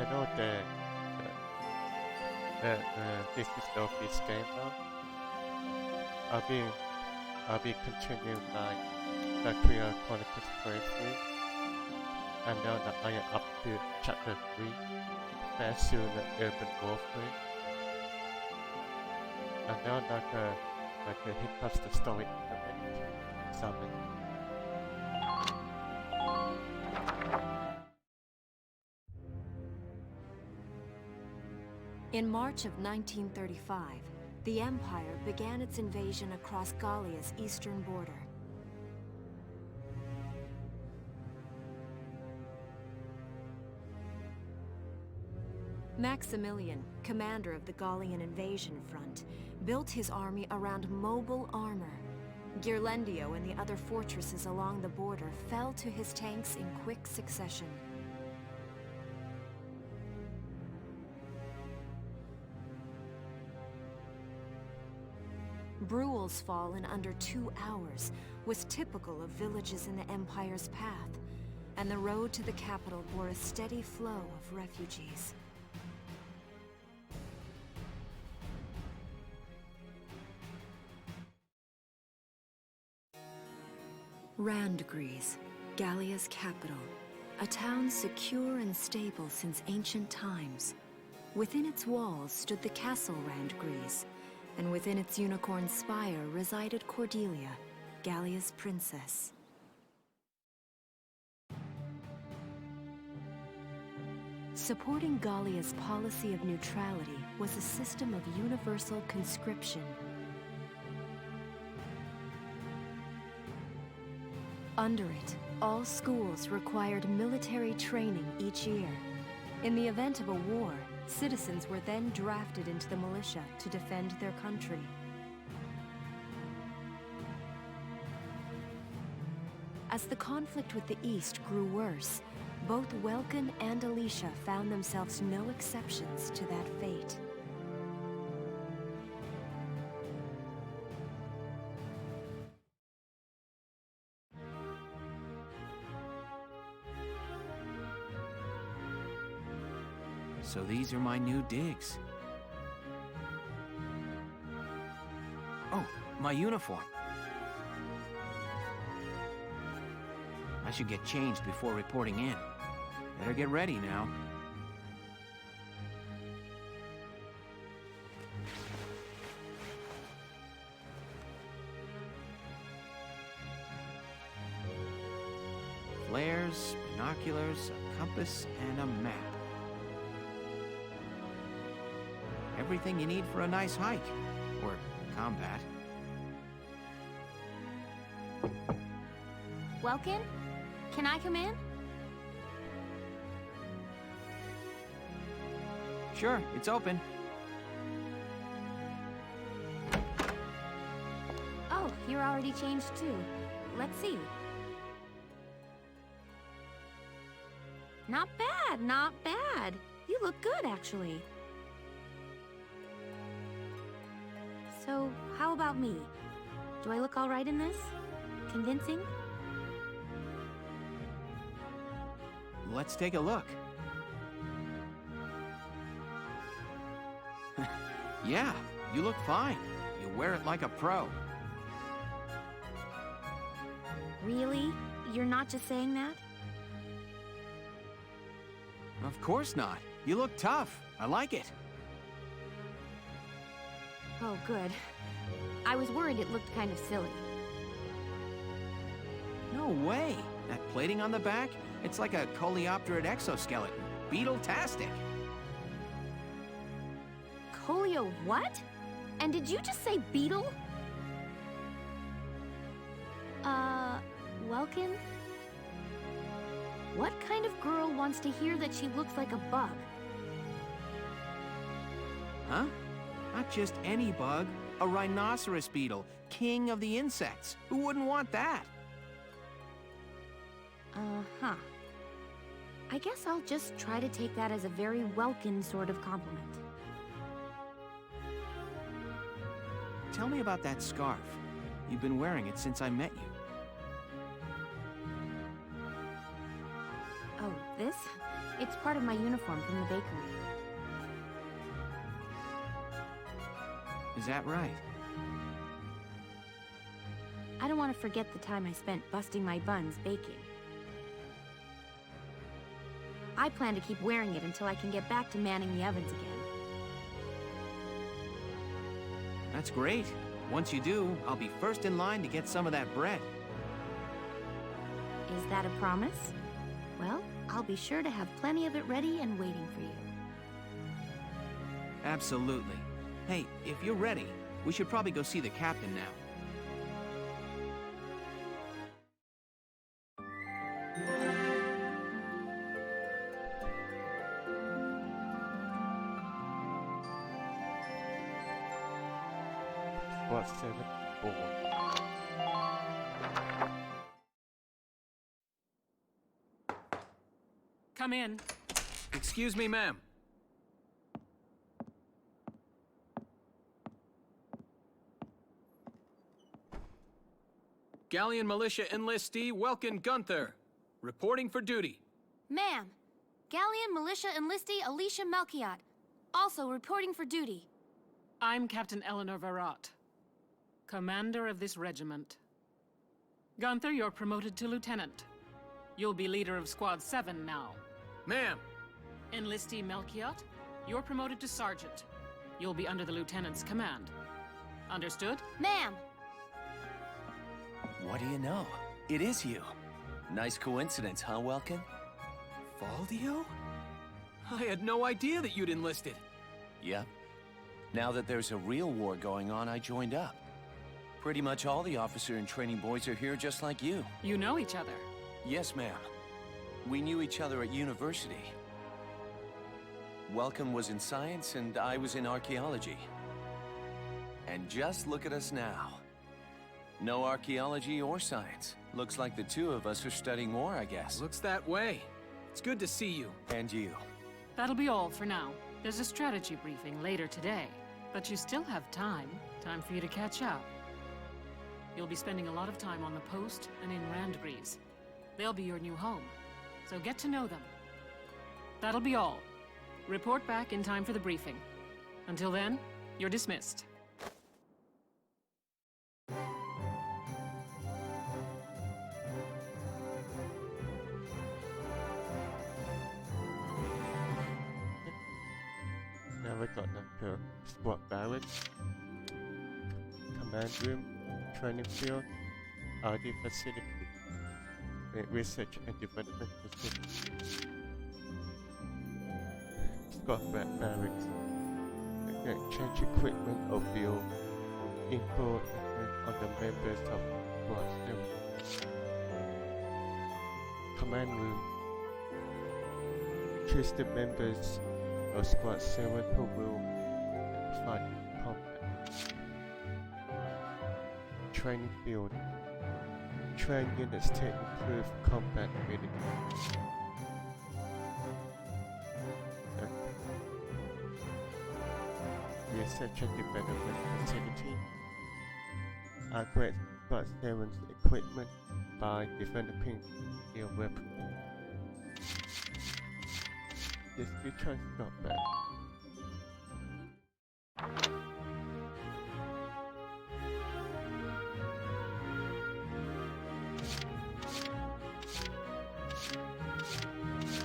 Hello there. This is the office gamer. I'll be continuing my Valkyria Chronicles playthrough. And now that I am up to chapter 3, very soon urban warfare. And now that he puts the story element summon. In March of 1935, the Empire began its invasion across Gallia's eastern border. Maximilian, commander of the Gallian invasion front, built his army around mobile armor. Ghirlandaio and the other fortresses along the border fell to his tanks in quick succession. Bruhl's fall in under 2 hours was typical of villages in the Empire's path, and the road to the capital bore a steady flow of refugees. Randgries, Gallia's capital, a town secure and stable since ancient times. Within its walls stood the castle Randgries, and within its unicorn spire resided Cordelia, Gallia's princess. Supporting Gallia's policy of neutrality was a system of universal conscription. Under it, all schools required military training each year. In the event of a war, citizens were then drafted into the militia to defend their country. As the conflict with the East grew worse, both Welkin and Alicia found themselves no exceptions to that fate. So these are my new digs. Oh, my uniform. I should get changed before reporting in. Better get ready now. Flares, binoculars, a compass, and a map. Everything you need for a nice hike, or combat. Welkin? Can I come in? Sure, it's open. Oh, you're already changed too. Let's see. Not bad, not bad. You look good, actually. So, how about me? Do I look all right in this? Convincing? Let's take a look. Yeah, you look fine. You wear it like a pro. Really? You're not just saying that? Of course not. You look tough. I like it. Oh, good. I was worried it looked kind of silly. No way. That plating on the back, it's like a coleopterate exoskeleton. Beetle-tastic. Colio what? And did you just say beetle? Welkin? What kind of girl wants to hear that she looks like a bug? Huh? Not just any bug. A rhinoceros beetle, king of the insects. Who wouldn't want that? Uh-huh. I guess I'll just try to take that as a very Welkin sort of compliment. Tell me about that scarf. You've been wearing it since I met you. Oh, this? It's part of my uniform from the bakery. Is that right? I don't want to forget the time I spent busting my buns baking. I plan to keep wearing it until I can get back to manning the ovens again. That's great. Once you do, I'll be first in line to get some of that bread. Is that a promise? Well, I'll be sure to have plenty of it ready and waiting for you. Absolutely. Hey, if you're ready, we should probably go see the captain now. Squad 7 4. Come in. Excuse me, ma'am. Galleon Militia Enlistee Welkin Gunther, reporting for duty. Ma'am, Galleon Militia Enlistee Alicia Melchiot, also reporting for duty. I'm Captain Eleanor Varrot, commander of this regiment. Gunther, you're promoted to lieutenant. You'll be leader of Squad 7 now. Ma'am! Enlistee Melchiot, you're promoted to sergeant. You'll be under the lieutenant's command. Understood? Ma'am! What do you know? It is you. Nice coincidence, huh, Welkin? Valdio? I had no idea that you'd enlisted. Yep. Now that there's a real war going on, I joined up. Pretty much all the officer and training boys are here just like you. You know each other. Yes, ma'am. We knew each other at university. Welcome was in science and I was in archaeology. And just look at us now. No archaeology or science. Looks like the two of us are studying more, I guess. Looks that way. It's good to see you. And you. That'll be all for now. There's a strategy briefing later today, but you still have time. Time for you to catch up. You'll be spending a lot of time on the post and in Randgrees. They'll be your new home, so get to know them. That'll be all. Report back in time for the briefing. Until then, you're dismissed. Now we got the squad barracks, command room, training field, R&D facility, research and development facility. Squad barracks, change equipment or build info on the members of Squad 7. Command room, choose the members of Squad 7 who will fight in combat. Training field. Train units to improve combat ability. Research and development facility. Upgrade Squad 7's equipment by developing their weapons. Yes, we try to stop that.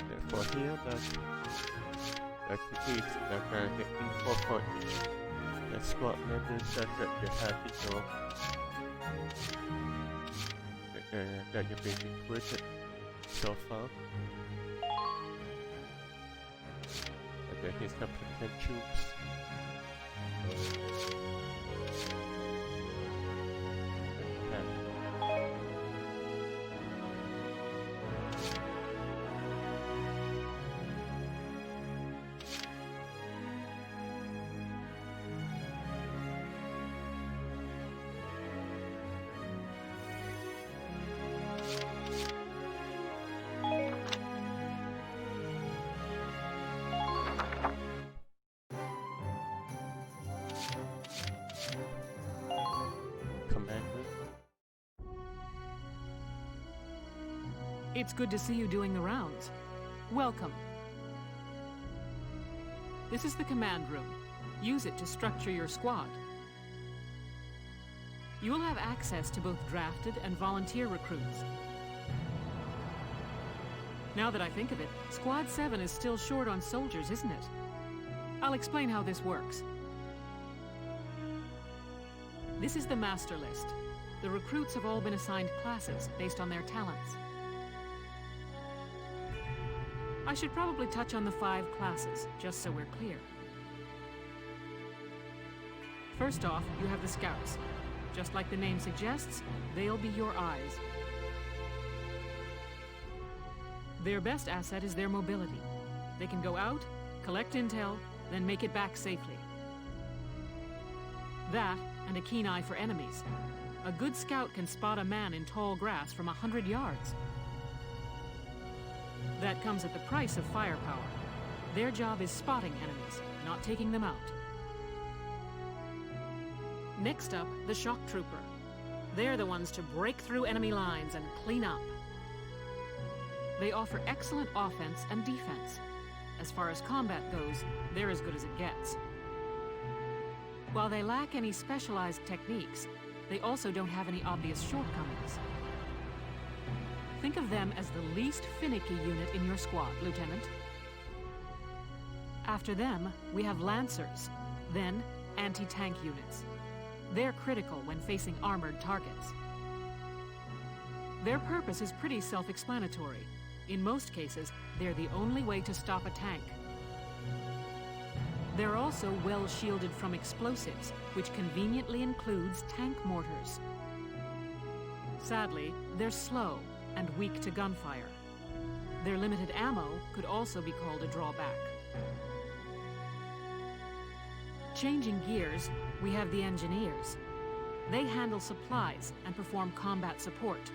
Therefore here, the keys that can incorporate the squad members that you have in your that you've been recruited so far. And then here's the potentials. It's good to see you doing the rounds. Welcome. This is the command room. Use it to structure your squad. You will have access to both drafted and volunteer recruits. Now that I think of it, Squad 7 is still short on soldiers, isn't it? I'll explain how this works. This is the master list. The recruits have all been assigned classes based on their talents. I should probably touch on the 5 classes, just so we're clear. First off, you have the scouts. Just like the name suggests, they'll be your eyes. Their best asset is their mobility. They can go out, collect intel, then make it back safely. That, and a keen eye for enemies. A good scout can spot a man in tall grass from 100 yards. That comes at the price of firepower. Their job is spotting enemies, not taking them out. Next up, the shock trooper. They're the ones to break through enemy lines and clean up. They offer excellent offense and defense. As far as combat goes, they're as good as it gets. While they lack any specialized techniques, they also don't have any obvious shortcomings. Think of them as the least finicky unit in your squad, Lieutenant. After them, we have Lancers, then anti-tank units. They're critical when facing armored targets. Their purpose is pretty self-explanatory. In most cases, they're the only way to stop a tank. They're also well shielded from explosives, which conveniently includes tank mortars. Sadly, they're slow and weak to gunfire. Their limited ammo could also be called a drawback. Changing gears, we have the engineers. They handle supplies and perform combat support.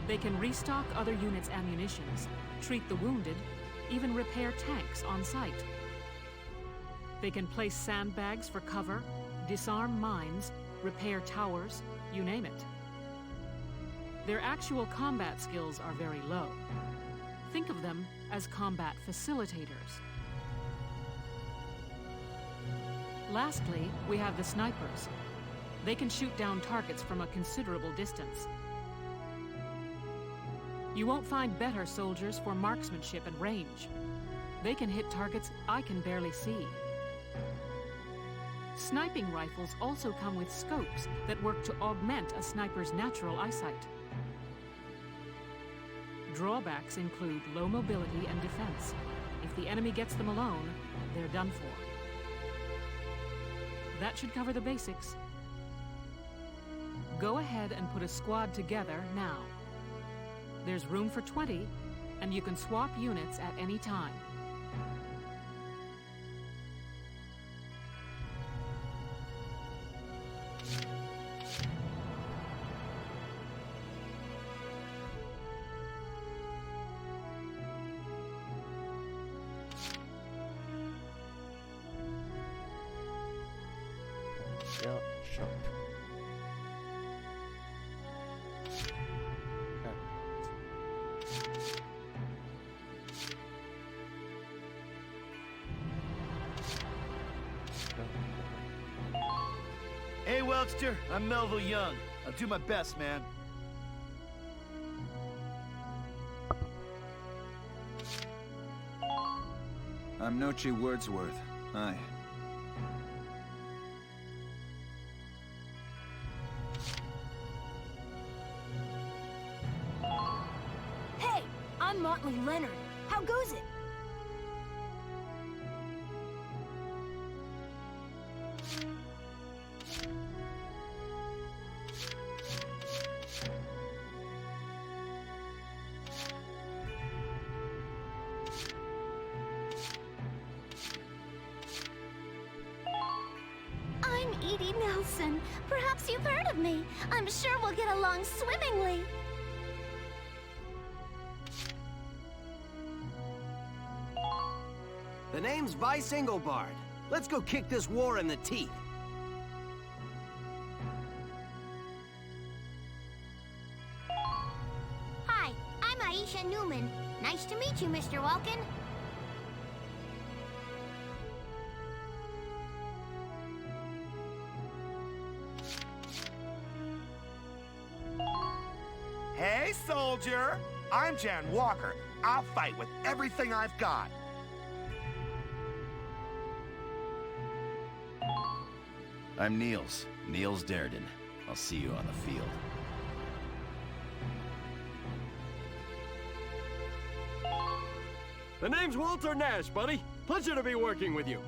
They can restock other units' ammunitions, treat the wounded, even repair tanks on site. They can place sandbags for cover, disarm mines, repair towers, you name it. Their actual combat skills are very low. Think of them as combat facilitators. Lastly, we have the snipers. They can shoot down targets from a considerable distance. You won't find better soldiers for marksmanship and range. They can hit targets I can barely see. Sniping rifles also come with scopes that work to augment a sniper's natural eyesight. Drawbacks include low mobility and defense. If the enemy gets them alone, they're done for. That should cover the basics. Go ahead and put a squad together now. There's room for 20, and you can swap units at any time. Yeah, shot. Hey, Welchster, I'm Melville Young. I'll do my best, man. I'm Nochi Wordsworth. Hi. Hey, I'm Motley Leonard. How goes it? I'm Edie Nelson. Perhaps you've heard of me. I'm sure we'll get along swimmingly. The name's Vice Engelbard. Let's go kick this war in the teeth. Hi, I'm Aisha Newman. Nice to meet you, Mr. Welkin. soldier! I'm Jan Walker. I'll fight with everything I've got. I'm Niels Darden. I'll see you on the field. The name's Walter Nash, buddy. Pleasure to be working with you.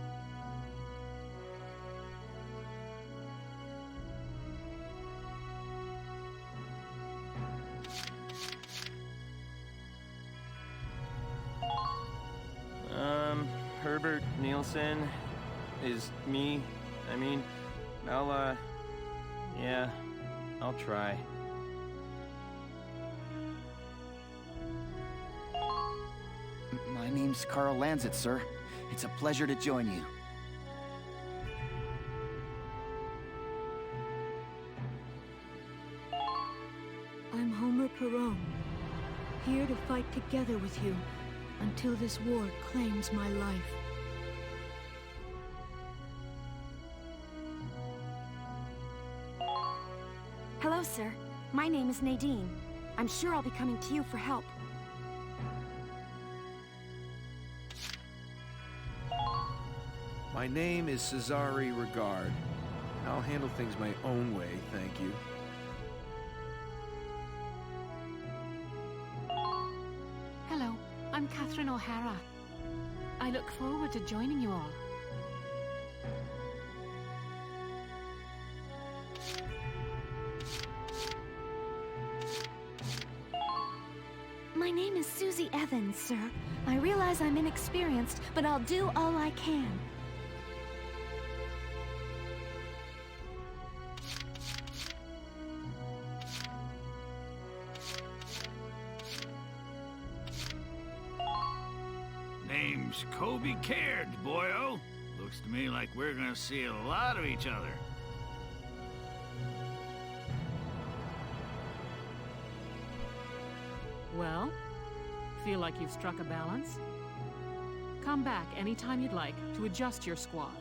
Herbert Nielsen is me. I mean, yeah, I'll try. My name's Carl Lanzett, sir. It's a pleasure to join you. I'm Homer Perot, here to fight together with you until this war claims my life. Hello, sir. My name is Nadine. I'm sure I'll be coming to you for help. My name is Cesare Regard. I'll handle things my own way, thank you. Hello, I'm Catherine O'Hara. I look forward to joining you all. My name is Susie Evans, sir. I realize I'm inexperienced, but I'll do all I can. Name's Kobe Caird, boyo. Looks to me like we're gonna see a lot of each other. Well, feel like you've struck a balance? Come back anytime you'd like to adjust your squad.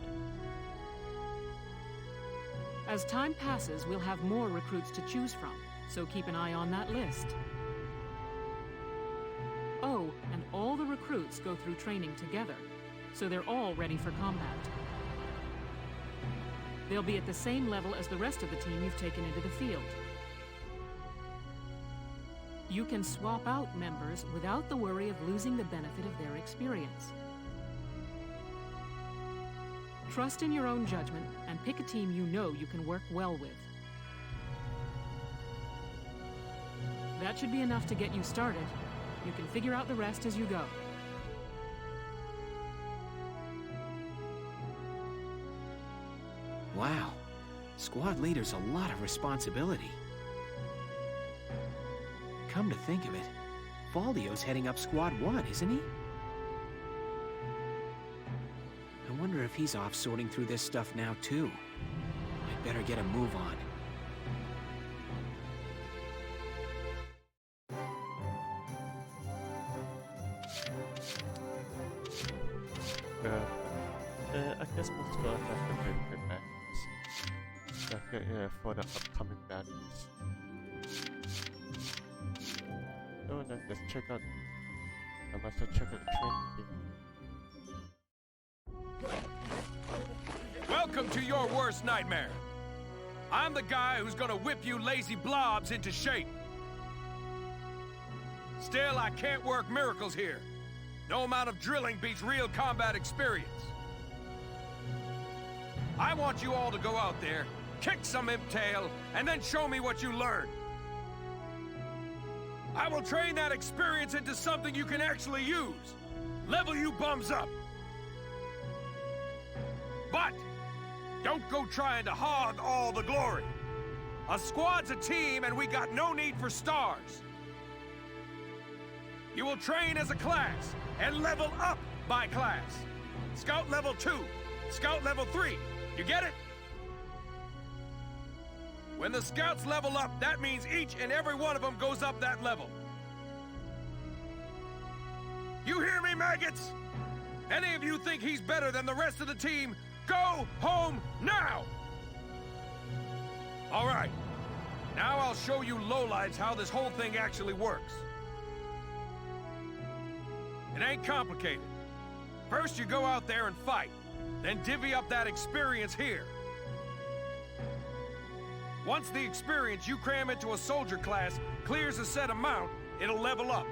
As time passes, we'll have more recruits to choose from, so keep an eye on that list. Oh, and all the recruits go through training together, so they're all ready for combat. They'll be at the same level as the rest of the team you've taken into the field. You can swap out members without the worry of losing the benefit of their experience. Trust in your own judgment and pick a team you know you can work well with. That should be enough to get you started. You can figure out the rest as you go. Wow. Squad leader's a lot of responsibility. Come to think of it, Valdio's heading up Squad 1, isn't he? I wonder if he's off sorting through this stuff now, too. I'd better get a move on. I guess most of us have to make demands for the upcoming battles. Oh, and then let's check out. I must have checked out the training. Welcome to your worst nightmare. I'm the guy who's gonna whip you lazy blobs into shape. Still, I can't work miracles here. No amount of drilling beats real combat experience. I want you all to go out there, kick some imp tail, and then show me what you learned. I will train that experience into something you can actually use. Level you bums up. But don't go trying to hog all the glory. A squad's a team, and we got no need for stars. You will train as a class and level up by class. Scout level 2, Scout level 3. You get it? When the scouts level up, that means each and every one of them goes up that level. You hear me, maggots? Any of you think he's better than the rest of the team, go home now! All right. Now I'll show you lowlights how this whole thing actually works. It ain't complicated. First you go out there and fight, then divvy up that experience here. Once the experience you cram into a soldier class clears a set amount, it'll level up.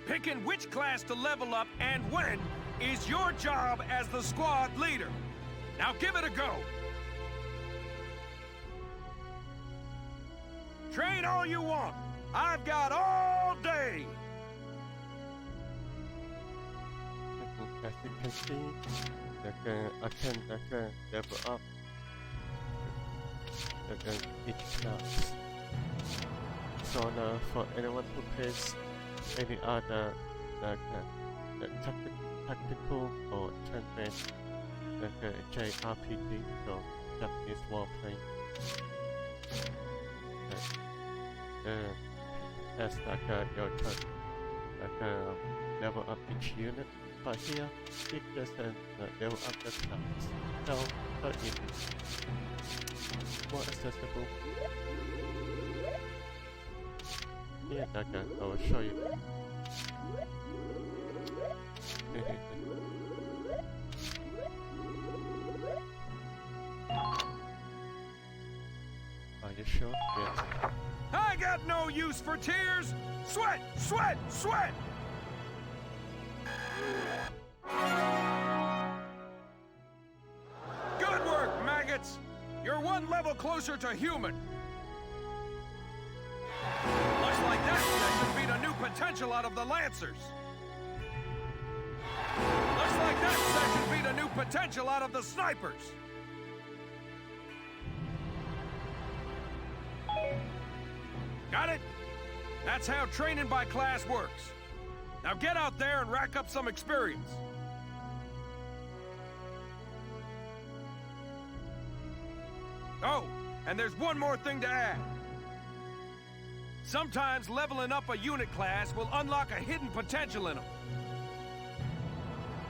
Picking which class to level up and when is your job as the squad leader. Now give it a go. Train all you want. I've got all day. As you can see, I can level up each class. So now for anyone who plays any other tactical or turn-based JRPG, so Japanese role-playing, as your turn, level up each unit. But here, it doesn't level up the class. So, very easy. More accessible. Here, I will show you. Are you sure? Yes. I got no use for tears! Sweat! Sweat! Sweat! Good work, maggots! You're one level closer to human. Looks like that section beat a new potential out of the Lancers. Looks like that section beat a new potential out of the snipers. Got it? That's how training by class works. Now get out there and rack up some experience. Oh, and there's one more thing to add. Sometimes leveling up a unit class will unlock a hidden potential in them.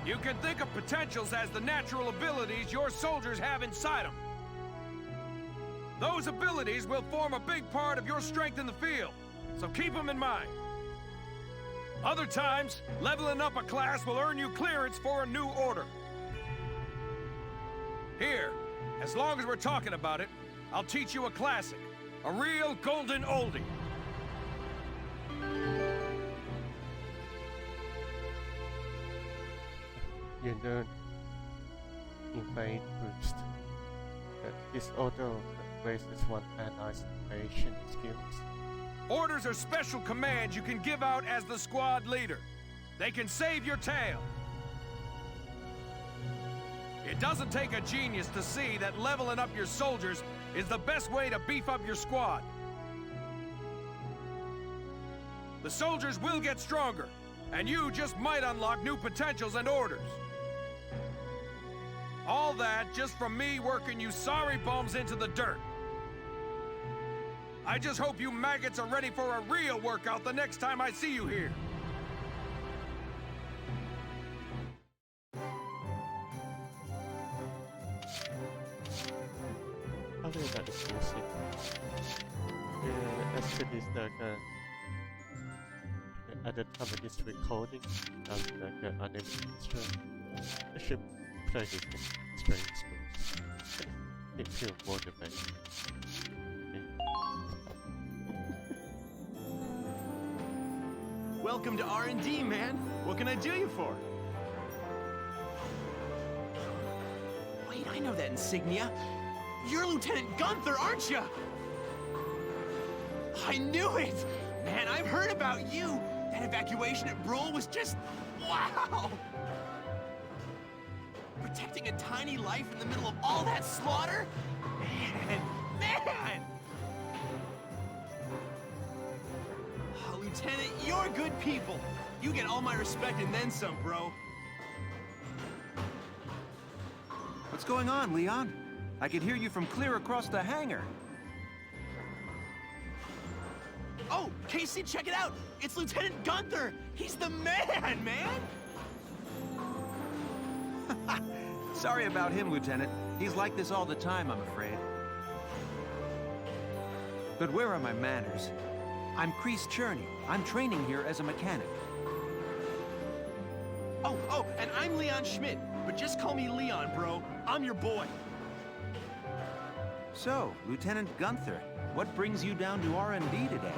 You can think of potentials as the natural abilities your soldiers have inside them. Those abilities will form a big part of your strength in the field, so keep them in mind. Other times, leveling up a class will earn you clearance for a new order. Here, as long as we're talking about it, I'll teach you a classic, a real golden oldie. You learn invade boost. This auto raises one ally's invasion skills. Orders are special commands you can give out as the squad leader. They can save your tail. It doesn't take a genius to see that leveling up your soldiers is the best way to beef up your squad. The soldiers will get stronger, and you just might unlock new potentials and orders. All that just from me working you sorry bums into the dirt. I just hope you maggots are ready for a real workout the next time I see you here. I think that is music. As to this, at the time of this recording, I'm unable to stream. I should play this in stream schools. It feels motivating. Welcome to R&D, man. What can I do you for? Wait, I know that insignia. You're Lieutenant Gunther, aren't you? I knew it! Man, I've heard about you. That evacuation at Brule was just... wow! Protecting a tiny life in the middle of all that slaughter? Man! Oh, Lieutenant, you're good people. You get all my respect and then some, bro. What's going on, Leon? I could hear you from clear across the hangar. Oh, Casey, check it out! It's Lieutenant Gunther! He's the man, man! Sorry about him, Lieutenant. He's like this all the time, I'm afraid. But where are my manners? I'm Kreese Cherney. I'm training here as a mechanic. Oh, and I'm Leon Schmidt, but just call me Leon, bro. I'm your boy. So, Lieutenant Gunther, what brings you down to R&D today?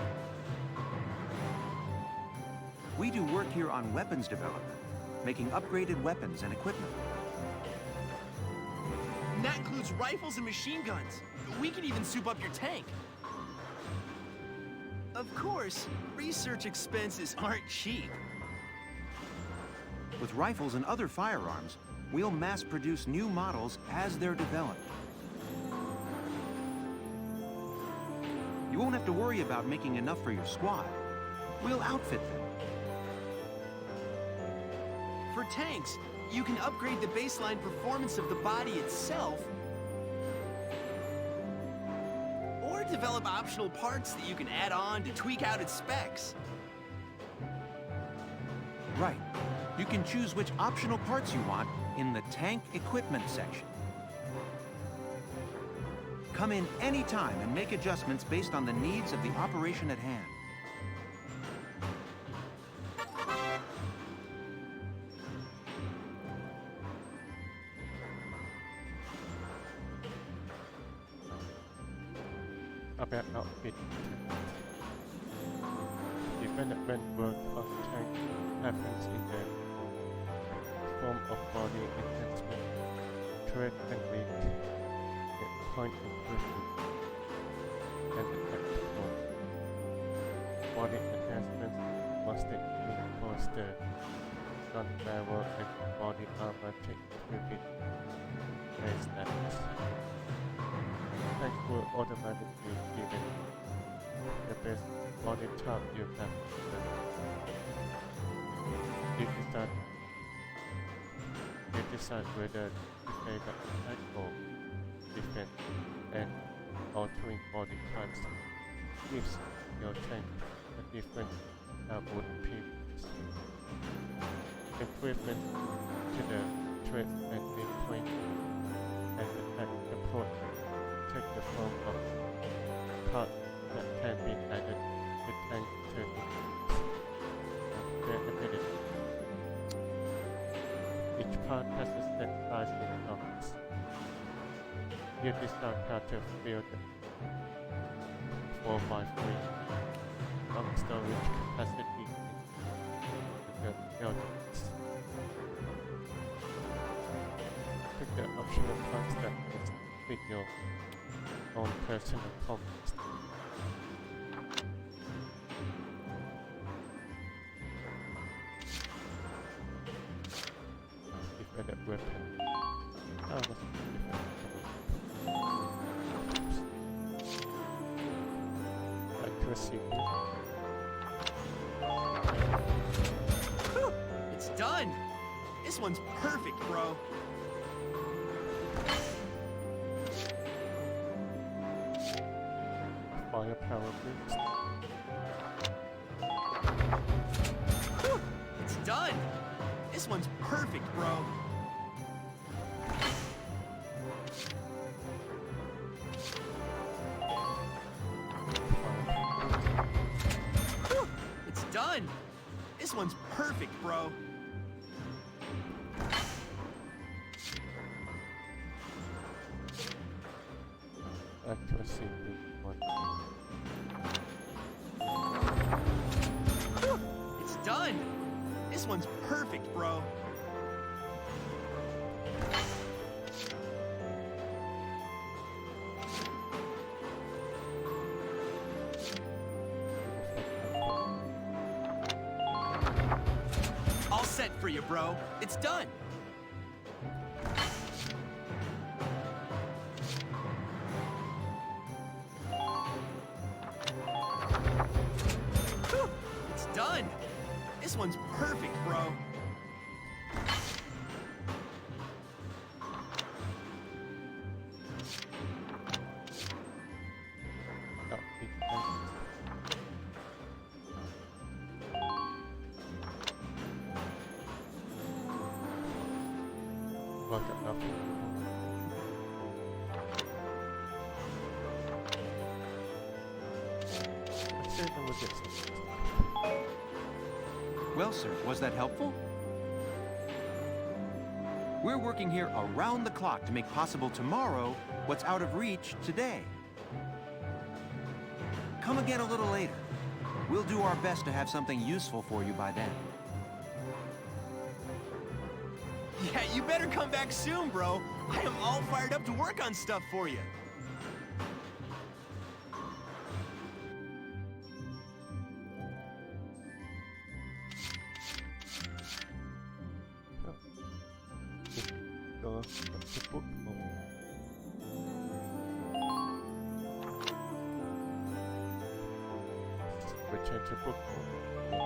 We do work here on weapons development, making upgraded weapons and equipment. And that includes rifles and machine guns. We can even soup up your tank. Of course, research expenses aren't cheap. With rifles and other firearms, we'll mass-produce new models as they're developed. You won't have to worry about making enough for your squad. We'll outfit them. For tanks, you can upgrade the baseline performance of the body itself, or develop optional parts that you can add on to tweak out its specs. Right. You can choose which optional parts you want in the tank equipment section. Come in anytime and make adjustments based on the needs of the operation at hand. About outfit. Development work on tank happens in the form of body enhancement, turret and wing, point improvement, and attack support. Body enhancements must reinforce the gun barrel and body armor to improve its base stats. Tanks will automatically given the best body type you have. You decide whether to favor attack or defense, and altering body types gives your tank a different wood piece. Improvement to the turret and midpoint and attack support take the form of parts that can be added to tank to their ability. Each part has a set size in blocks. You decide how to build it. 4x3 long storage capacity in the buildings. Pick the optional parts that fit your own personal context. Develop weapon. Oh, that's different. Accuracy. Whew, it's done! This one's perfect, bro. Firepower boost. Whew, it's done! This one's perfect, bro. Whew, it's done! This one's perfect, bro. Accuracy boost 1. Whew, it's done! This one's perfect, bro. All set for you, bro. It's done. Whew, it's done. This one's perfect, bro. see if we get some. Well, sir, was that helpful? We're working here around the clock to make possible tomorrow what's out of reach today. Come again a little later. We'll do our best to have something useful for you by then. Yeah, you better come back soon, bro. I am all fired up to work on stuff for you. Go to book mode. Return to book mode.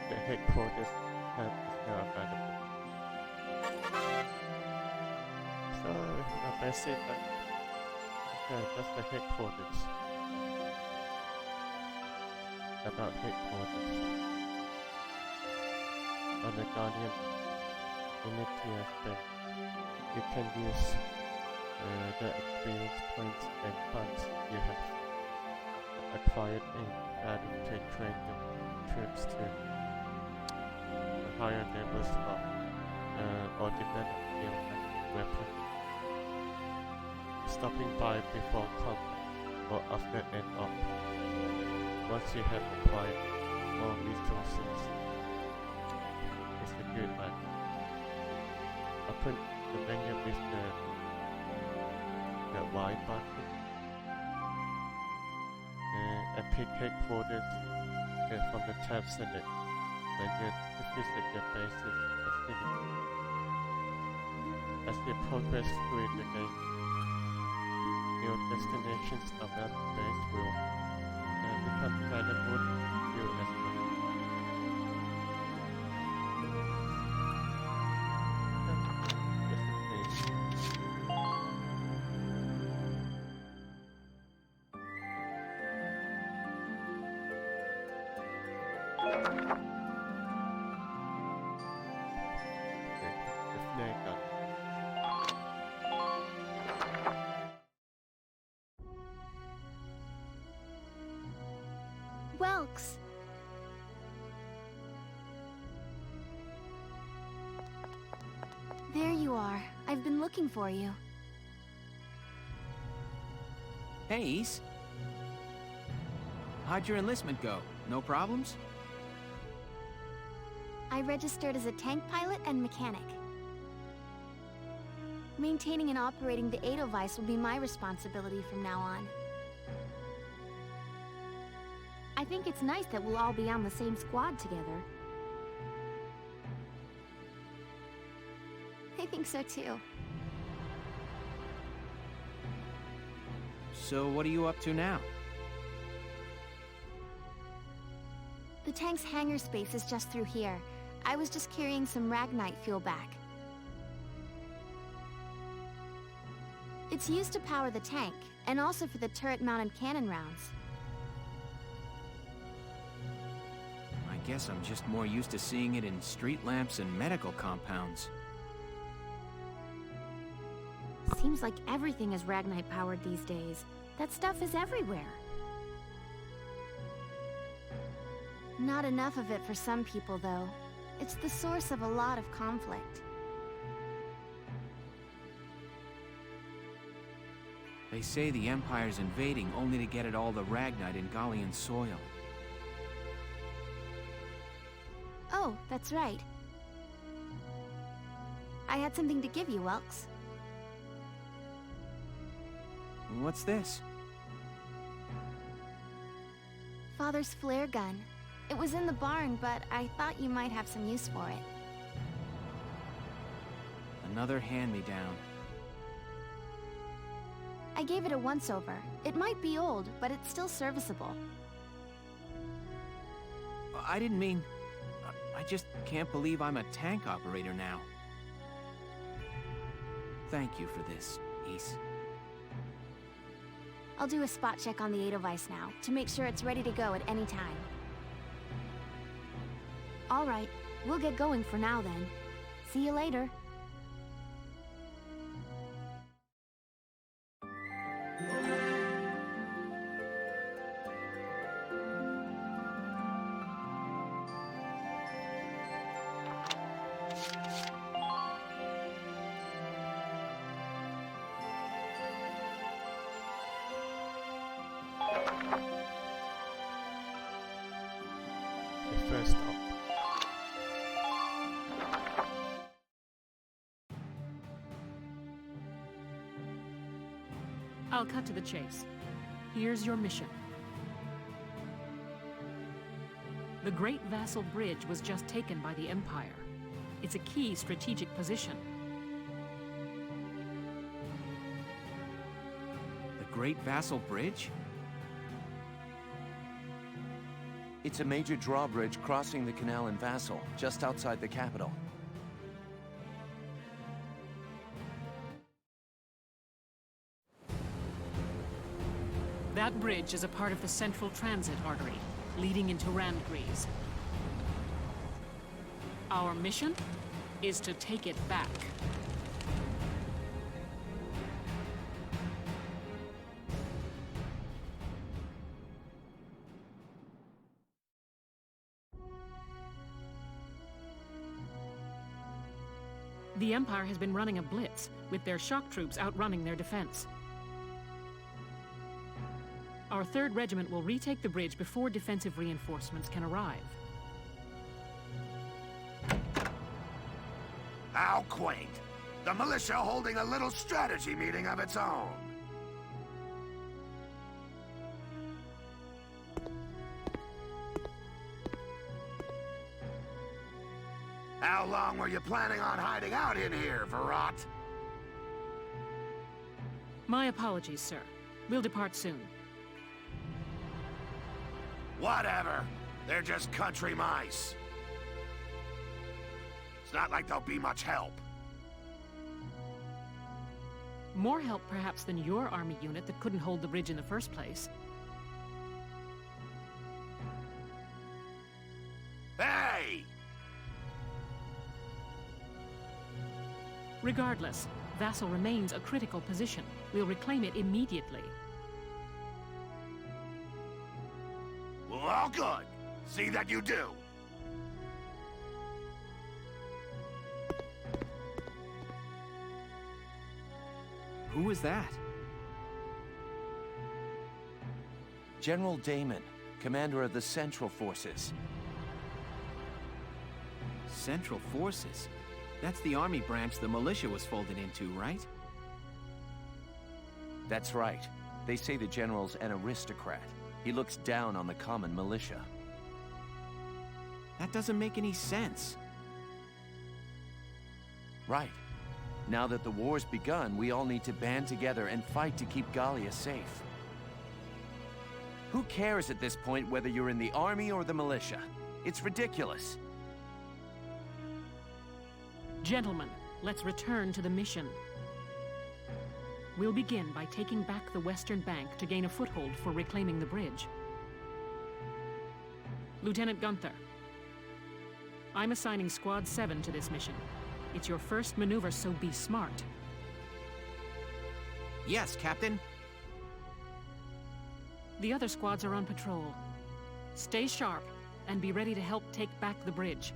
The headquarters tab is now available. So, that's it. Okay, that's the headquarters. About headquarters. On the Guardian Unity aspect, you can use the experience points and funds you have acquired in battle to train the troops to higher levels of or develop new weapons. Stopping by before combat or after end of. Once you have acquired more resources, it's a good one. Open the menu with the Y button and pick headquarters from the tab select menu to visit your bases facility. As you progress through the game, your destinations around the base will become available to you as well. Welks! There you are. I've been looking for you. Hey, East. How'd your enlistment go? No problems? I registered as a tank pilot and mechanic. Maintaining and operating the Edelweiss will be my responsibility from now on. I think it's nice that we'll all be on the same squad together. I think so too. So what are you up to now? The tank's hangar space is just through here. I was just carrying some Ragnite fuel back. It's used to power the tank, and also for the turret-mounted cannon rounds. I guess I'm just more used to seeing it in street lamps and medical compounds. Seems like everything is Ragnite powered these days. That stuff is everywhere. Not enough of it for some people, though. It's the source of a lot of conflict. They say the Empire's invading only to get at all the Ragnite in Gallian soil. Oh, that's right. I had something to give you, Welks. What's this? Father's flare gun. It was in the barn, but I thought you might have some use for it. Another hand-me-down. I gave it a once-over. It might be old, but it's still serviceable. I didn't mean... I just can't believe I'm a tank operator now. Thank you for this, Ys. I'll do a spot check on the Edelweiss now, to make sure it's ready to go at any time. All right, we'll get going for now then. See you later. The first stop. I'll cut to the chase. Here's your mission. The Great Vassal Bridge was just taken by the Empire. It's a key strategic position. The Great Vassal Bridge? It's a major drawbridge crossing the canal in Vassal, just outside the capital. That bridge is a part of the central transit artery, leading into Randgrees. Our mission is to take it back. The Empire has been running a blitz, with their shock troops outrunning their defense. Our 3rd Regiment will retake the bridge before defensive reinforcements can arrive. How quaint. The militia holding a little strategy meeting of its own. How long were you planning on hiding out in here, Verrot? My apologies, sir. We'll depart soon. Whatever. They're just country mice. It's not like they'll be much help. More help, perhaps, than your army unit that couldn't hold the bridge in the first place. Hey! Regardless, Vassal remains a critical position. We'll reclaim it immediately. Well, all good. See that you do. Who was that? General Damon, commander of the Central Forces. Central Forces? That's the army branch the militia was folded into, right? That's right. They say the general's an aristocrat. He looks down on the common militia. That doesn't make any sense. Right. Now that the war's begun, we all need to band together and fight to keep Gallia safe. Who cares at this point whether you're in the army or the militia? It's ridiculous. Gentlemen, let's return to the mission. We'll begin by taking back the western bank to gain a foothold for reclaiming the bridge. Lieutenant Gunther, I'm assigning Squad 7 to this mission. It's your first maneuver, so be smart. Yes, Captain. The other squads are on patrol. Stay sharp and be ready to help take back the bridge.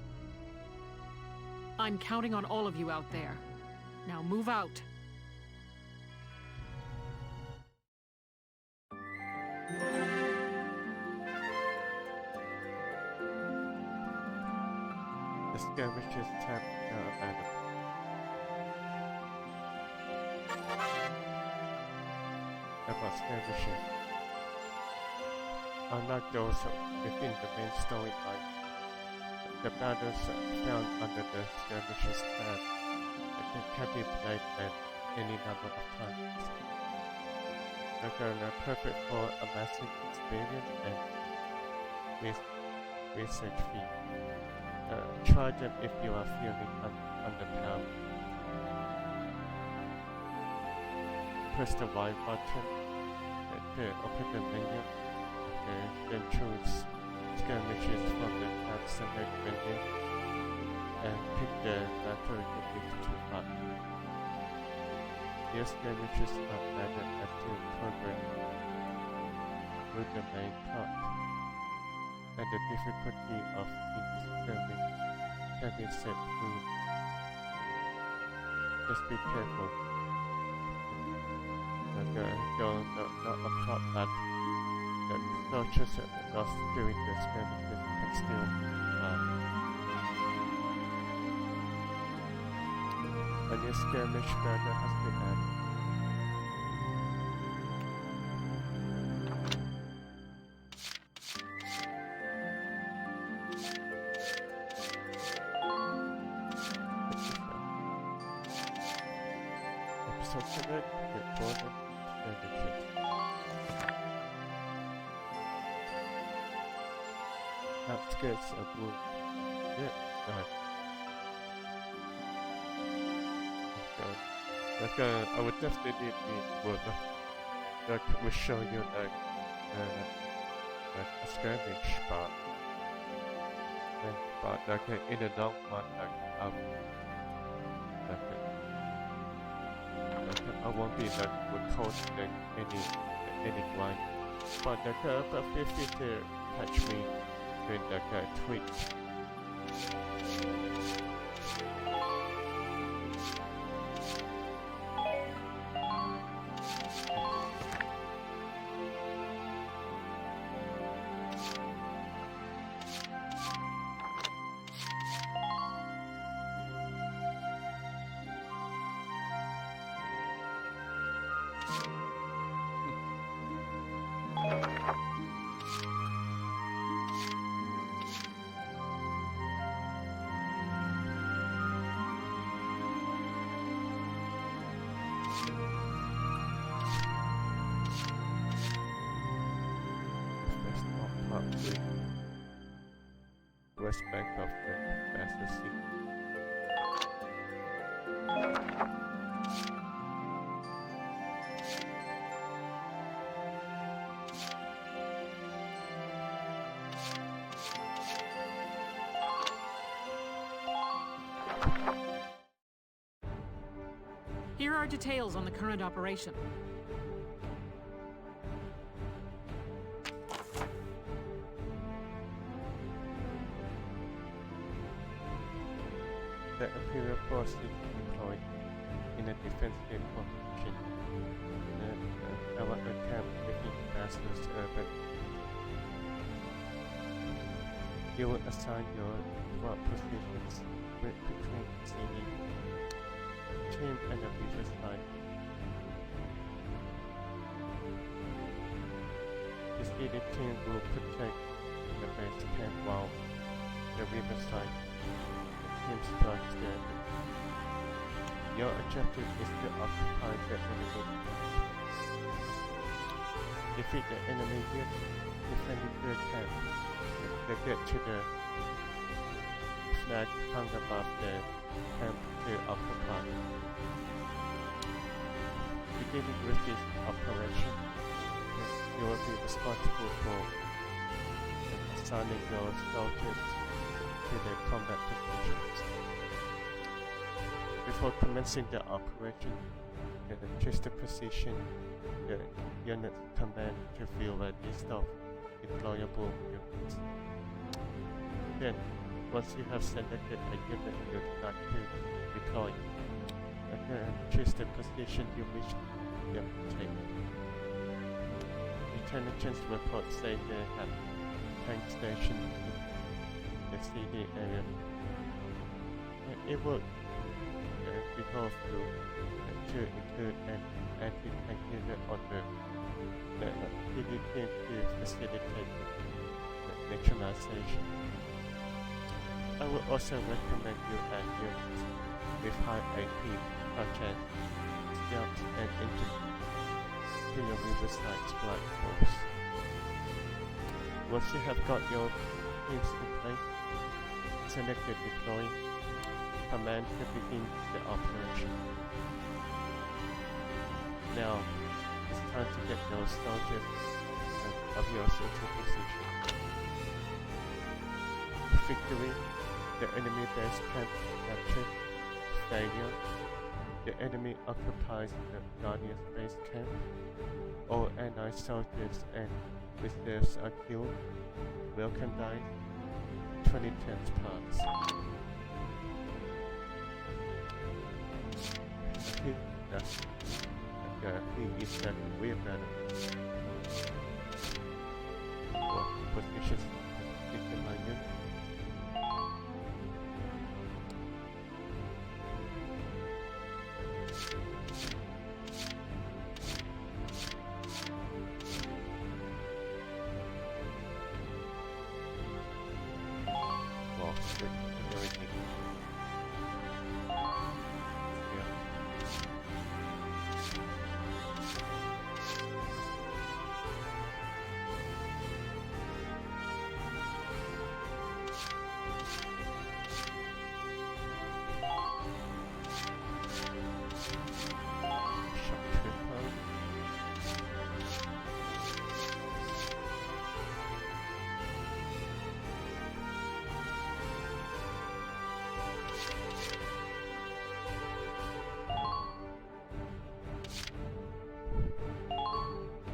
I'm counting on all of you out there. Now move out. The skirmishers have now abandoned. About skirmishers. Unlike those within the main storyline, the battles found under the skirmishers tab can be played at any number of times. They're perfect for amassing experience and research fee. Try them if you are feeling underpowered. Press the Y button to open the menu. Then choose skirmishes from the tab select menu and pick the battle you wish to fight. These skirmishes are added as you progress through the main plot, and the difficulty of each skirmish can be set to just be careful. Don't apart that soldiers lost during the skirmishes can still a new skirmish burger has been added. Episode 7, Important Skirmishes. Outskirts of Wood. Yeah, I would definitely will show you a skirmish, but in the long run, I won't be recording any grind, but feel free to catch me during tweet. West bank of the Master Sea. Here are details on the current operation. The Imperial force is deployed in a defensive formation. Our attempt within Master's urban. You will assign your swap positions between CD team and the riverside. The CD team will protect the base camp while the riverside team strikes the enemy. Your objective is to occupy the enemy. Defeat the enemy unit defending their camp. They get to the flag hung above the camp to occupy. Beginning with this operation, you will be responsible for assigning your soldiers to their combat positions. Before commencing the operation, choose the position the unit's command to field a list of deployable units. Then, once you have selected a unit you'd like to deploy, choose the position you wish them to take. Intelligence reports say they have tank station in the CD area. It will evolve to include an anti-tank unit on the CD team to facilitate the mechanization. I would also recommend you add units with high AP such as scouts and infantry to your riverside strike force. Once you have got your teams in place, select the deploy command to begin the operation. Now, it's time to get those soldiers of yours into position. Victory, the enemy base camp captured. Failure, the enemy occupies the Guardian's base camp. All allied soldiers and reserves are killed. Welcome die. 20 tenths pass. he is the real runner. Or positions in my unit.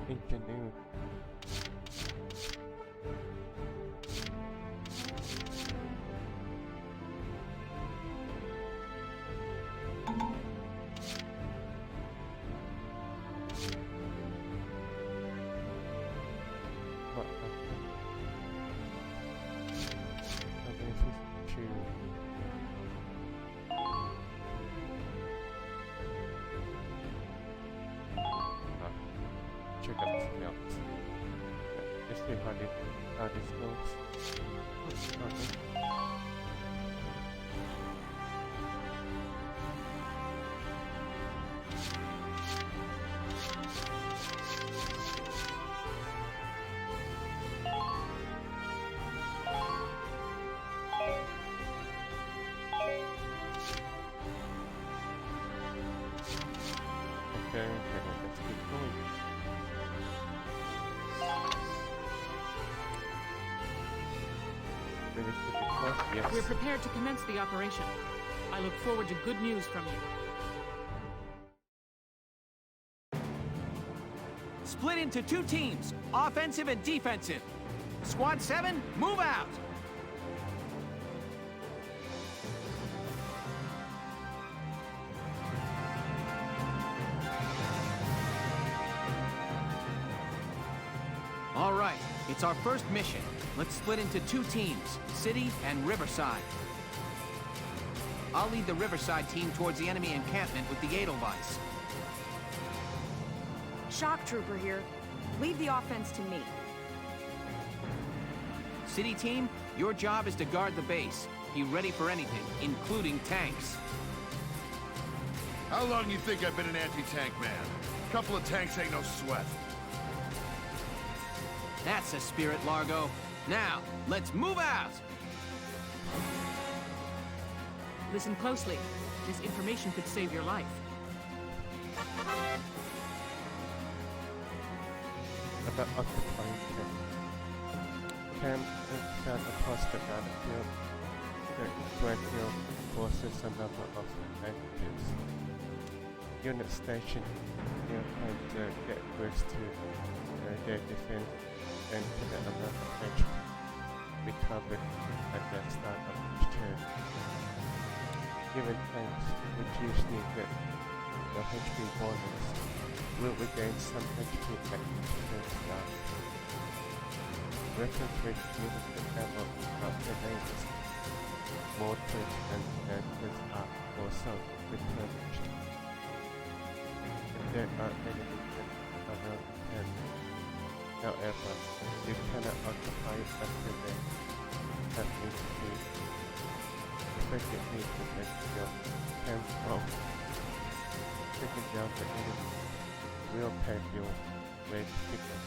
Engineer. Check out something else. Let's see how this goes. Okay, let's keep going. Yes. We're prepared to commence the operation. I look forward to good news from you. Split into 2 teams, offensive and defensive. Squad 7, move out! All right, it's our first mission. Let's split into 2 teams, City and Riverside. I'll lead the Riverside team towards the enemy encampment with the Edelweiss. Shock Trooper here. Leave the offense to me. City team, your job is to guard the base. Be ready for anything, including tanks. How long you think I've been an anti-tank man? Couple of tanks ain't no sweat. That's the spirit, Largo. Now, let's move out! Listen closely. This information could save your life. About occupying camp found across the battlefield. The Grandfield forces a number of negatives. Unit station near and get groups to their defense and to the other edge recovered at the start of each turn. Given tanks, which usually get the HP bonus, will regain some HP at each turn start. Weapons with limited ammo are grenades, mortars and lancers are also replenished. If there are enemies around the tent, however, you cannot occupy it until they have been defeated. Effectively protect your camp from taking down the enemy will pave your way to victory.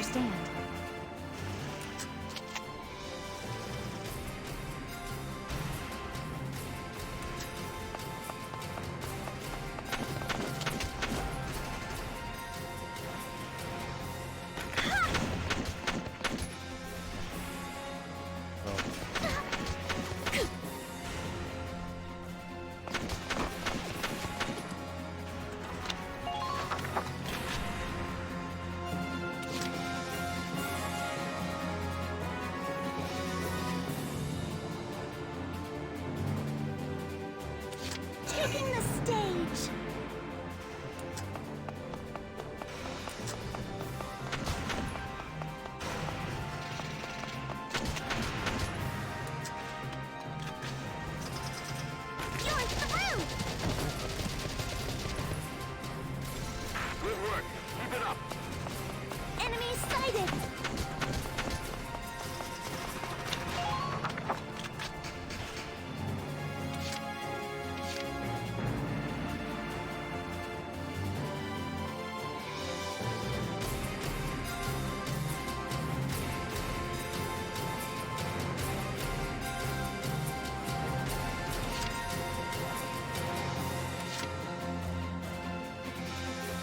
understand. Taking the stage. You're through. Good work. Keep it up. Enemy sighted.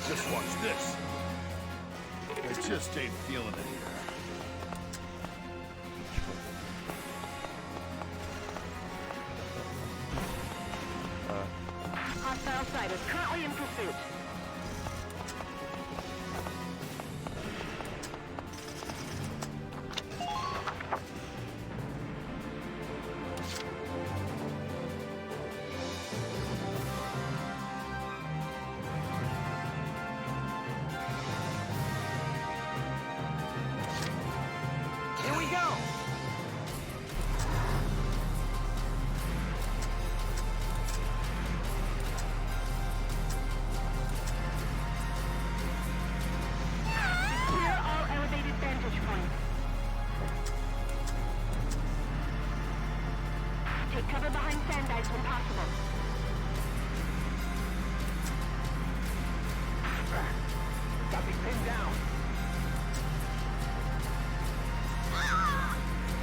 Just watch this. I just ain't feeling it here. Hostile fighter currently in pursuit. Here we go! Clear all elevated vantage points. Take cover behind sand dikes when possible. Got me pinned down.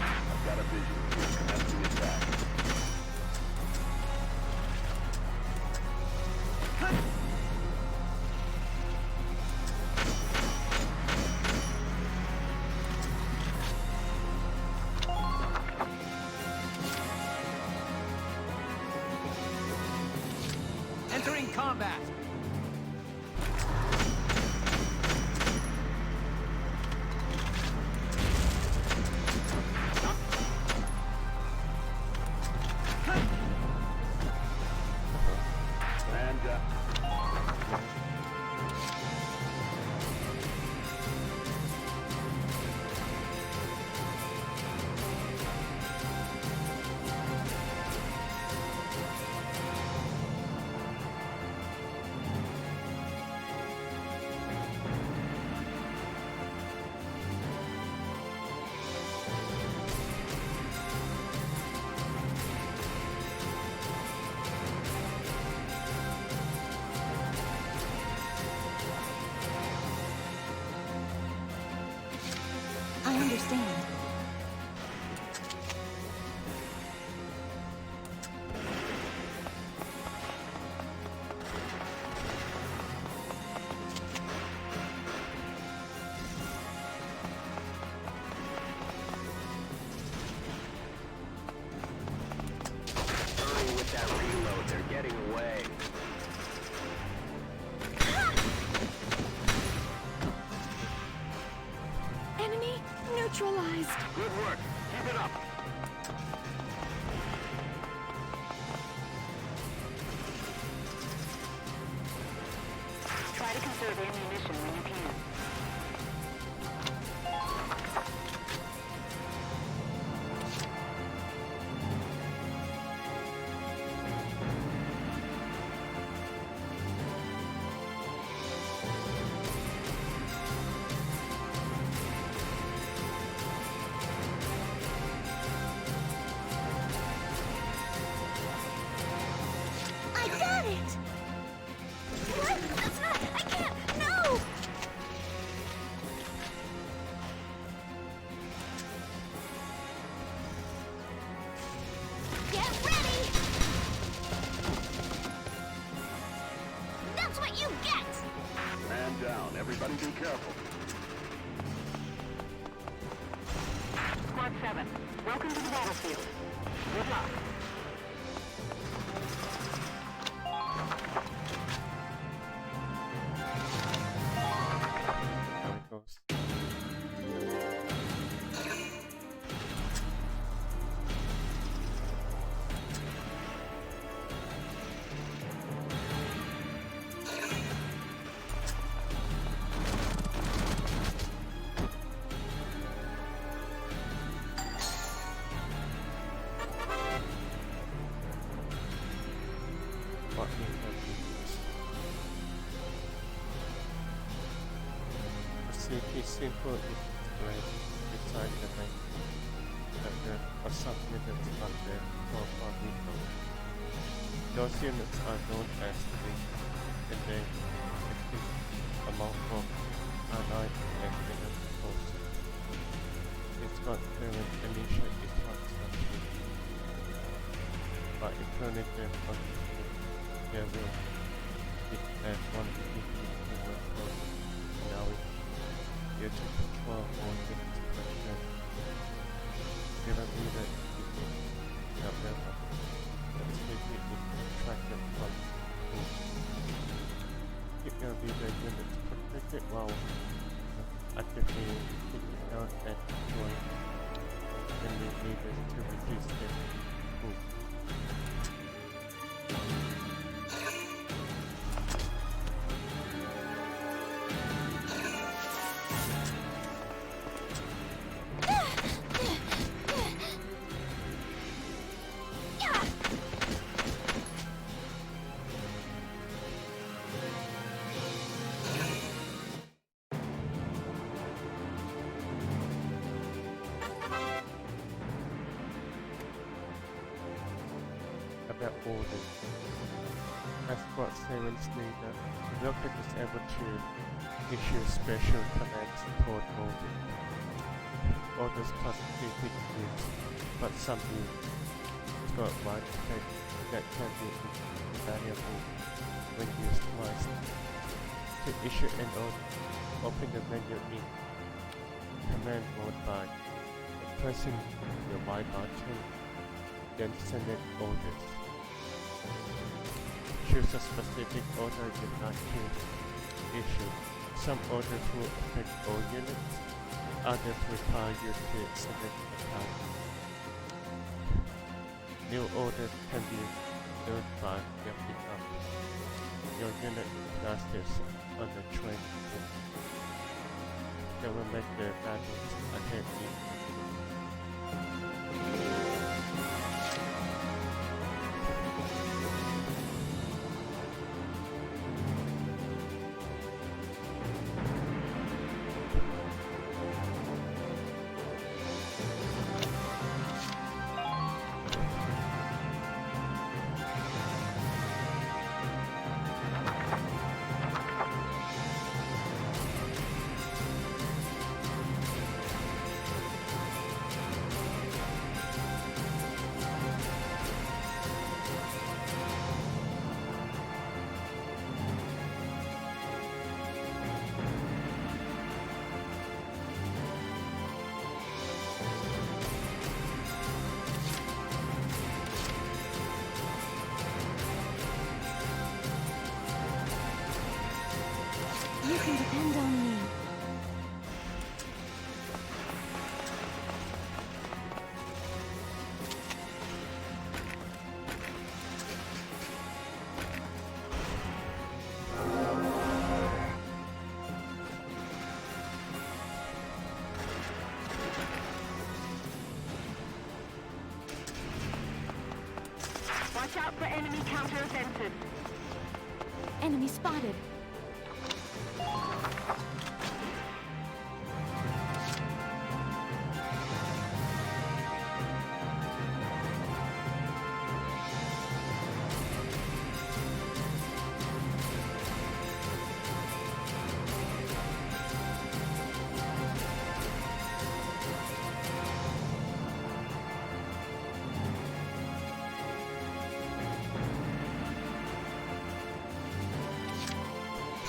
I've got a vision. Commence to attack. Entering combat. I understand. Hurry with that reload. They're getting away. Enemy neutralized. Good work. Keep it up. Try to conserve ammunition when you can. I got it! What? That's not... I can't... No! Everybody be careful. Squad 7, welcome to the battlefield. Good luck. There it goes. What we have used. The city simple is spread beside the lake, but there are some units up there for vehicle. Those units are known as the and they exist among both allied and enemy forces. It's got current initial infrastructure, but if turning them on there will be as one of the people who work for now due to control or discretion. Given leader is however, the city is attracted from food. Keep your leader units protected while actively taking out and destroying enemy leaders to reduce their food. About orders. As Squad 7's leader, Rocket is able to issue special commands toward orders. Orders plus basic use, but some use. Got wide effect that can be invaluable when used wisely. To issue an order, open the menu in command mode by pressing the Y button, then select orders. Choose a specific order you'd like to issue. Some orders will affect all units, others require you to select a type. New orders can be built by jumping up your unit classes on the train system. They will make their battles ahead easier. You can depend on me. Watch out for enemy counteroffensive. Enemy spotted.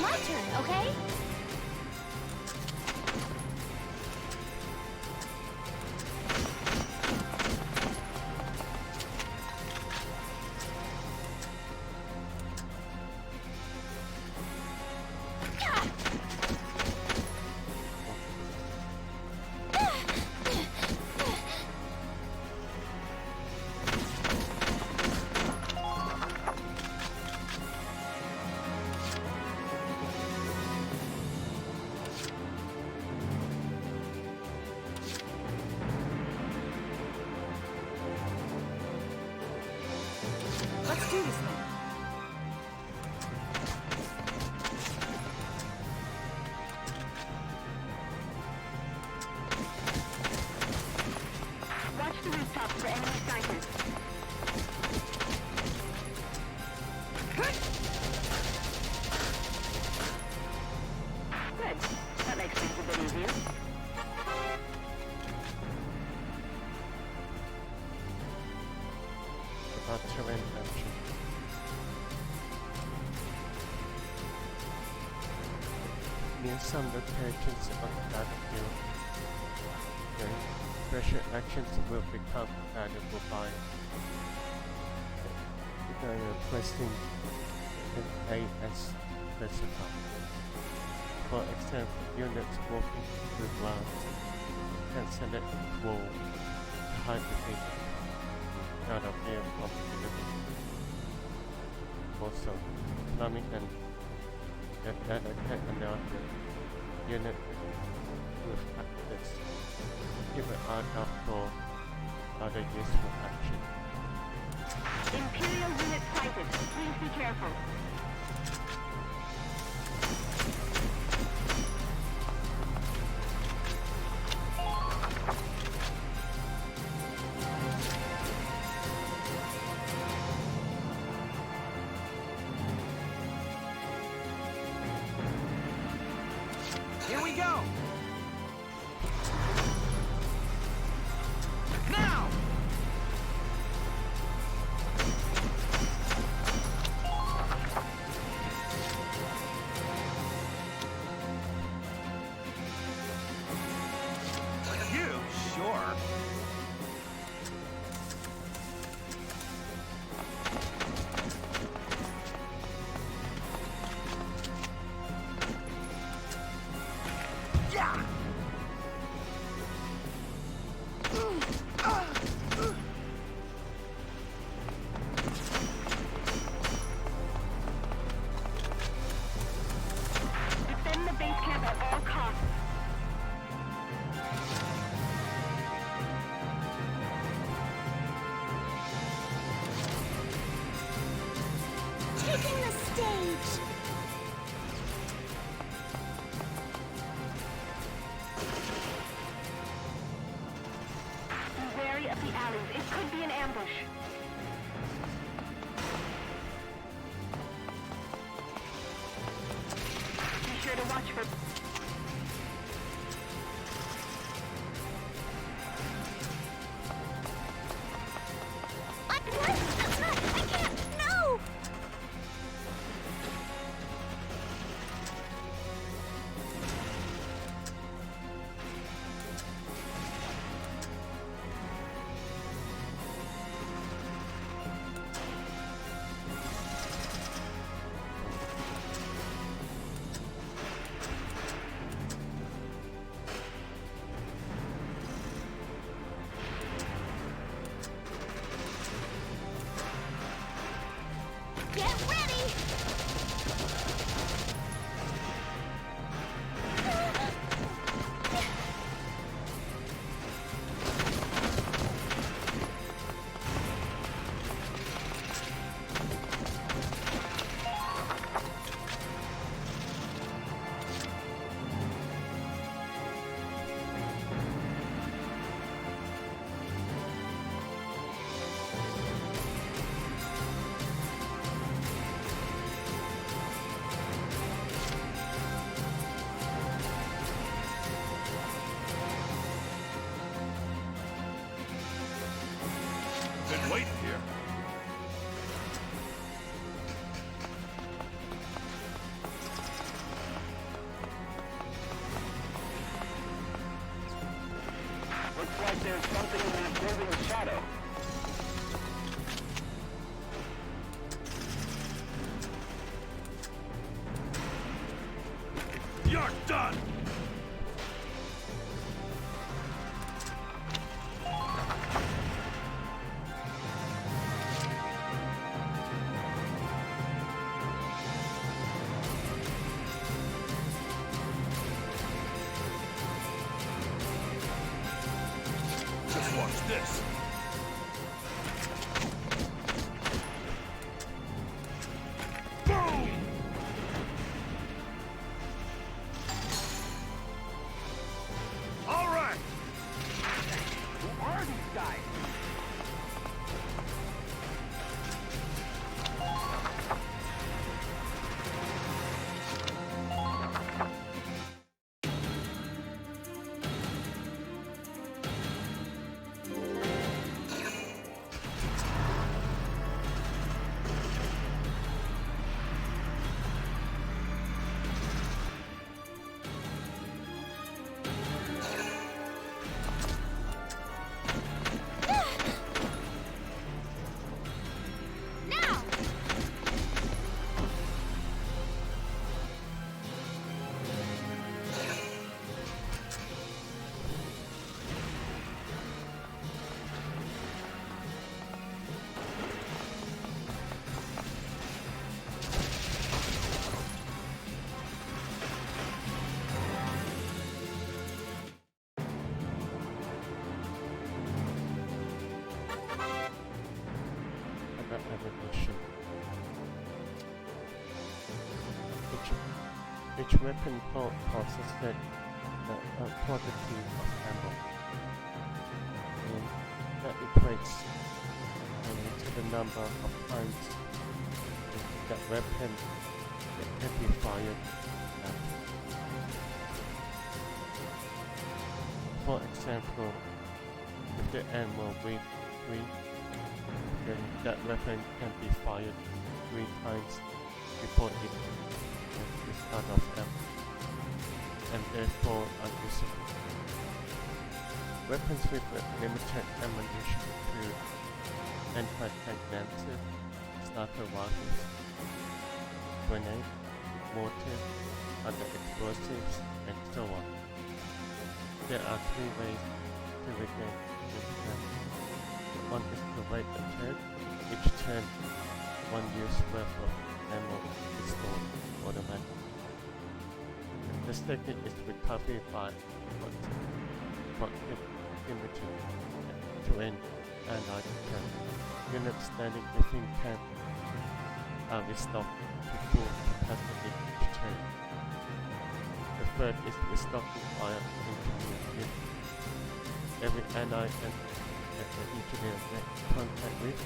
My turn, okay? Let's do this then. Watch the rooftops for enemy snipers. Good. That makes things a bit easier. About terrain action. Near some locations on the battlefield, okay, special actions will become valuable by requesting an A as specified. For example, units walking through ground can select wall to hide the vehicle out of view of the enemy. Also, climbing and attack another unit with access, give an art for other useful action. Imperial unit sighted. Please be careful. Here we go! Now! You? Sure. Yeah! Defend the base camp at all costs. Taking the stage! Be wary of the alleys. It could be an ambush. Be sure to watch for... I can't! No! Get ready! Been waiting here. Looks like there's something in that moving shadow. You're done! Just watch this. ammunition. Each weapon possesses a quantity of ammo, and that equates to the number of times that weapon can be fired at. For example, if the ammo weighs 3, then that weapon can be fired 3 times before it is out of ammo, and therefore unusable. Weapons with limited ammunition include anti-tank lancers, sniper rifles, grenades, mortars, other explosives, and so on. There are 3 ways to regain this. One is to wait a turn. Each turn, 1 use worth of ammo is stored automatically. The second is recovery by proximity to an allied camp. Units standing within camp are restocked to full capacity each turn. The third is restocking via engineer unit. Every allied and the engineer makes contact with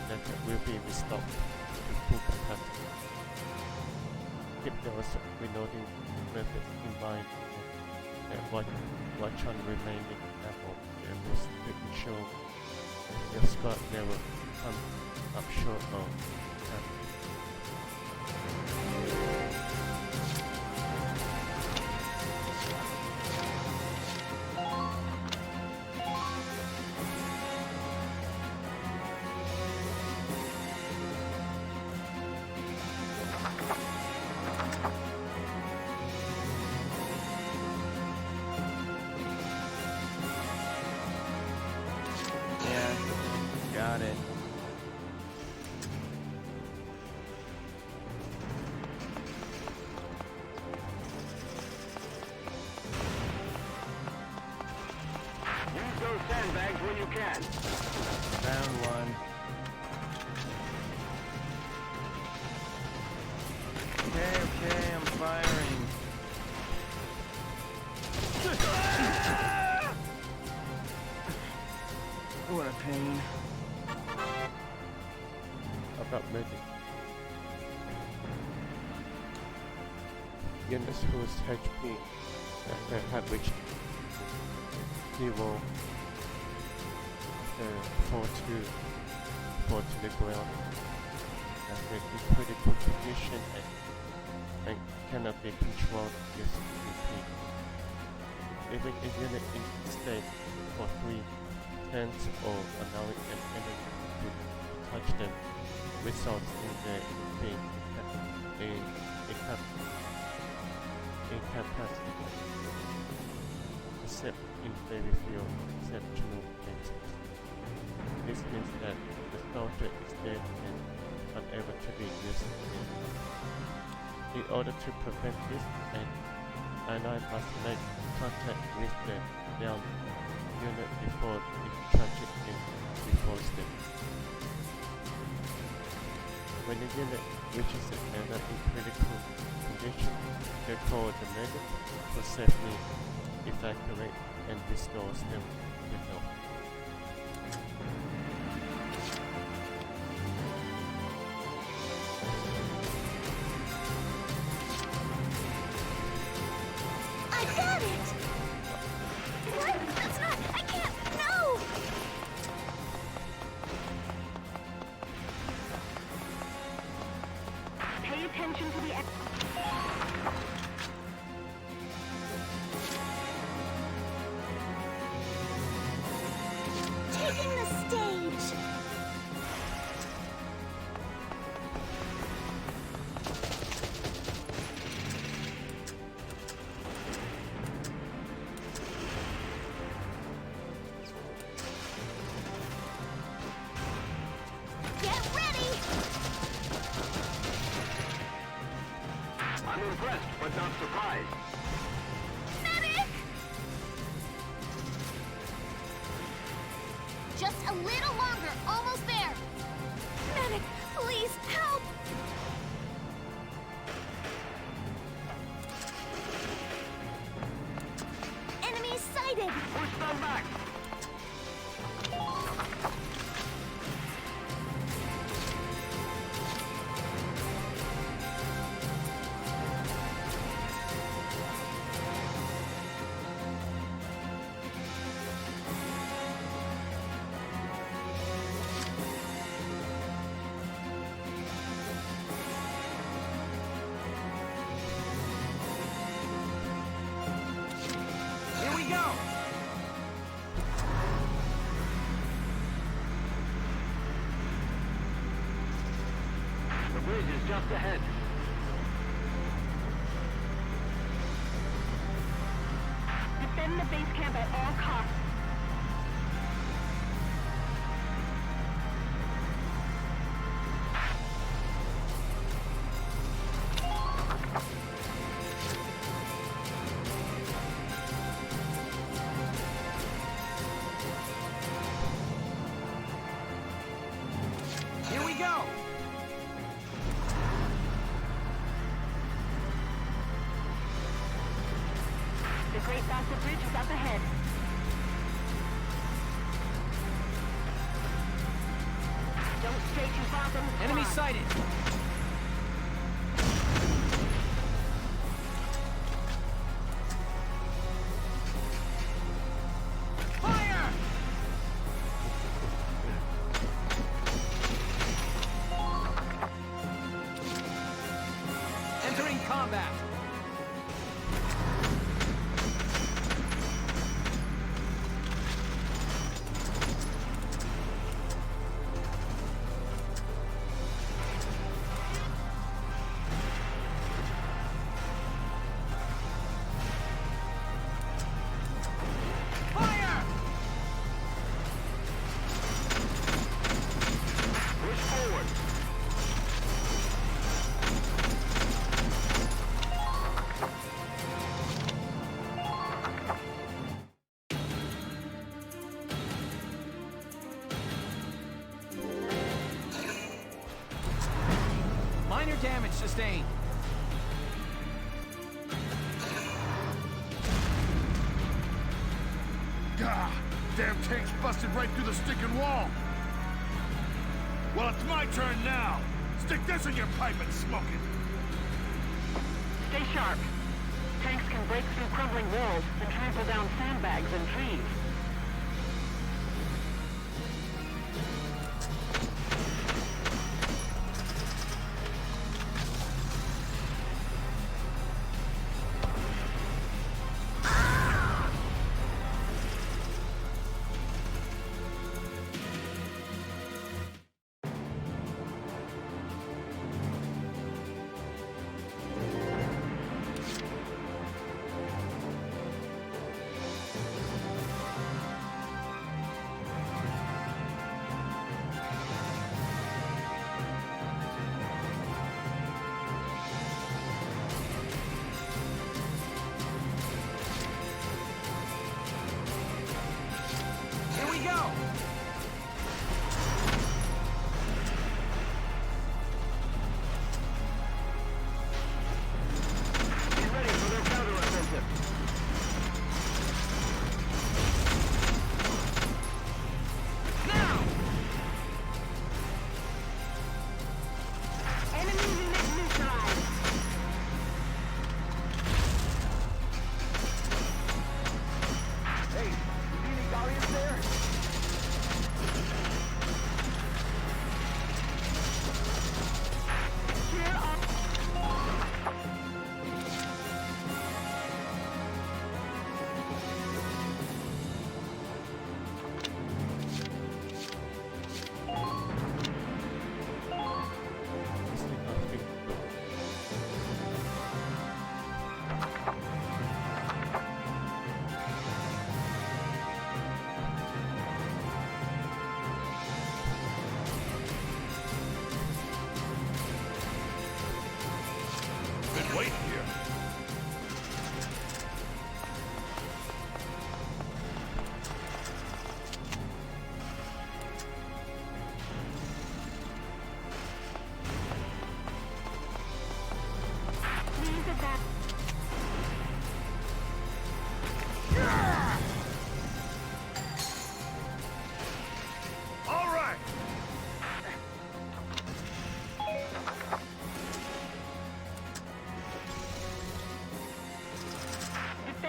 that will be restocked to full capacity. Keep those reloading methods in mind and watch on remaining ammo levels to ensure your squad never comes up short of ammo. Got it. Use those sandbags when you can. Found one. Okay, I'm firing. What a pain. About medic. Units whose HP have reached 0 fall to the ground as they in critical condition and cannot be controlled using EP. Leaving a unit in state for 3 turns or allowing an enemy to touch them results in their being incapacitated, except in very few exceptional cases. This means that the soldier is dead and unable to be used again. In order to prevent this, an ally must make contact with the down unit before it touches and before them. When the unit reaches an ally in critical condition, they call the medic to safely evacuate and restores them to health. I got it! What? That's not... I can't... No! Pay attention to the... Taking the stage! Get ready! I'm impressed, but not surprised. Medic! Just a little longer, almost there. Medic, Push them back! Here we go! The bridge is just ahead. Defend the base camp at all costs. Here we go! The Great Bastard Bridge is up ahead. Don't stay too far from the Enemy squad. sighted! Fire! Entering combat! Fire! Push forward. Minor damage sustained. Gah! Damn tank's busted right through the sticking wall. Well, it's my turn now. Stick this in your pipe and smoke it. Stay sharp. Tanks can break through crumbling walls and trample down sandbags and trees.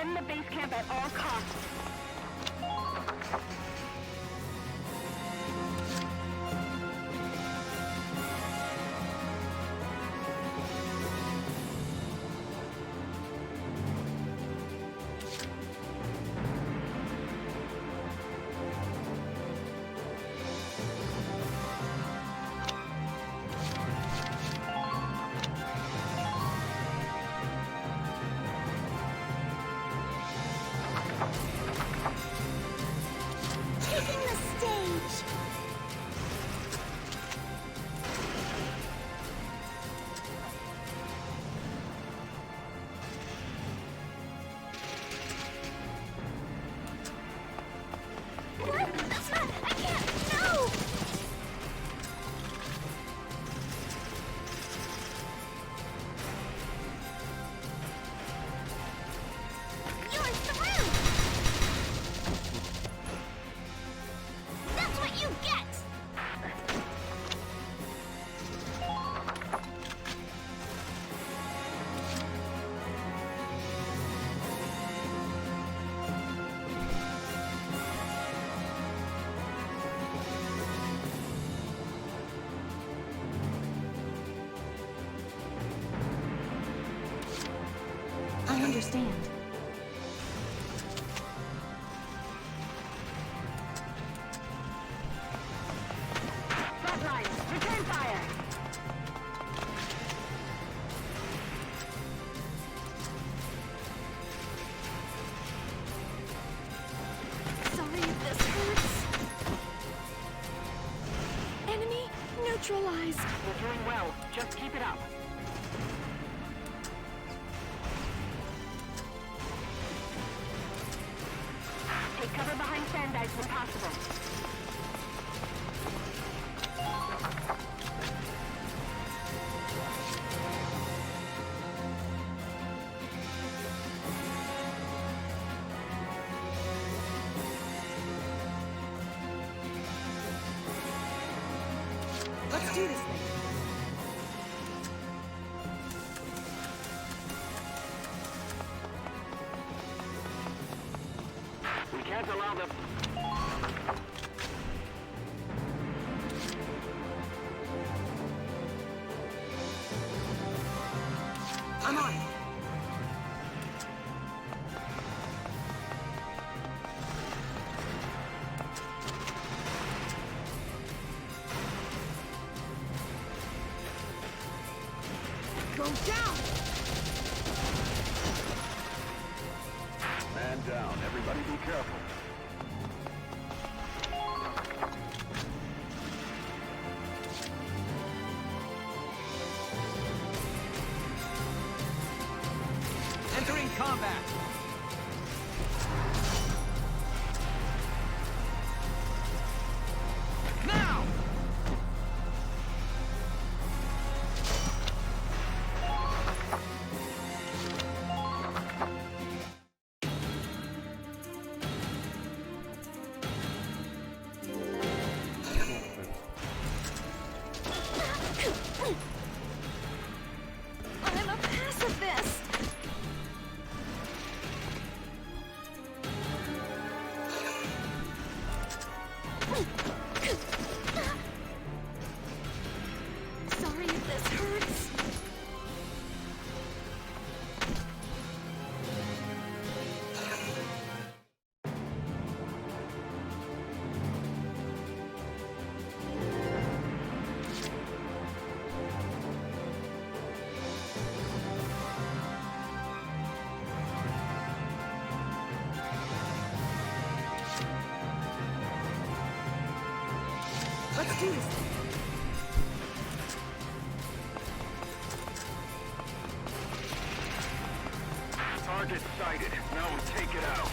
Defend the base camp at all costs. Taking the stage! What? That's not... I can't... No! You're through! That's what you get! I understand. Frontline, return fire! Sorry if this hurts. Enemy neutralized. You're doing well. Just keep it up. Take cover behind sand dikes when possible. Let's do this thing. We can't allow them. I'm on it. Go down! Man down. Everybody be careful. Entering combat. Now! I'm a pacifist! Sorry if this hurts. Let's do this thing. Target sighted. Now we take it out.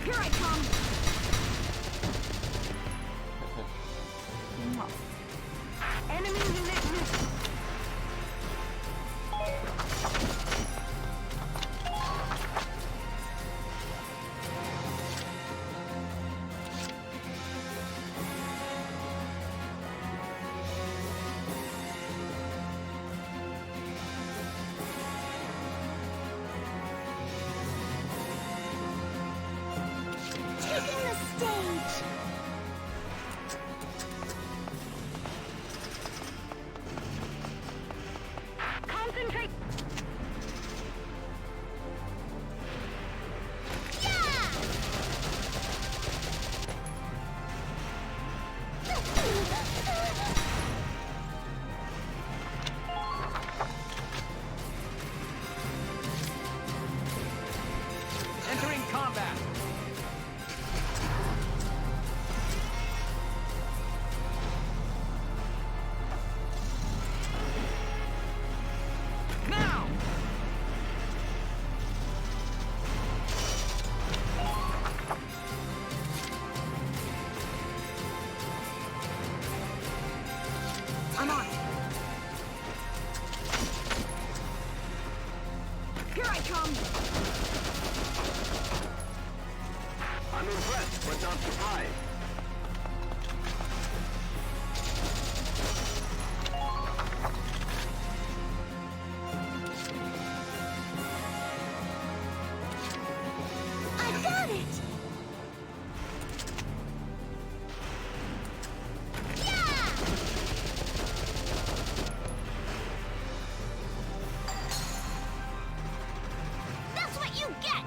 Here I come! Enemy unit missing. I come! I'm impressed, but not surprised. I got it! That's what you get!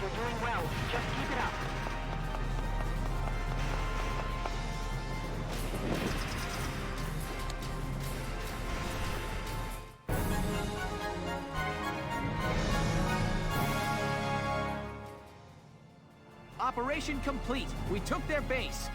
You're doing well. Just keep it up. Operation complete. We took their base.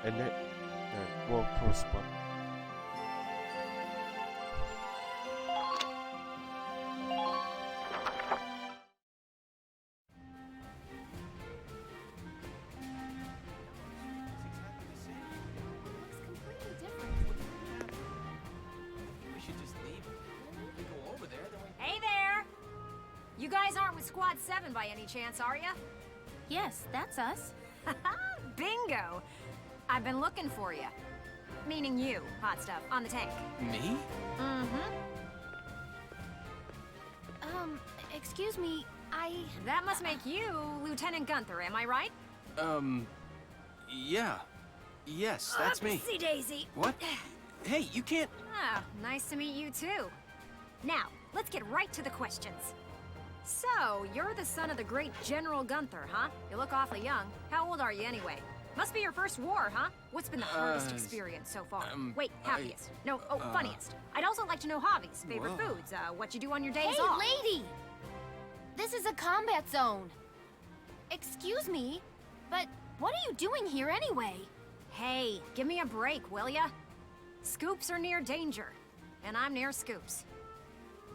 And then war correspondent. We should just leave. If we go over there, then we... Hey there! You guys aren't with Squad 7 by any chance, are ya? Yes, that's us. Bingo! I've been looking for you. Meaning you, hot stuff, on the tank. Me? Mm-hmm. Excuse me, That must make you Lieutenant Gunther, am I right? Yeah. Yes, that's me. Oopsie daisy. What? Hey, you can't... Ah, nice to meet you too. Now, let's get right to the questions. So, you're the son of the great General Gunther, huh? You look awfully young. How old are you anyway? Must be your first war, huh? What's been the hardest experience so far? Wait, happiest. Funniest. I'd also like to know hobbies, favorite Whoa. foods, what you do on your days Hey, off. lady! This is a combat zone. Excuse me, but what are you doing here anyway? Hey, give me a break, will ya? Scoops are near danger, and I'm near Scoops.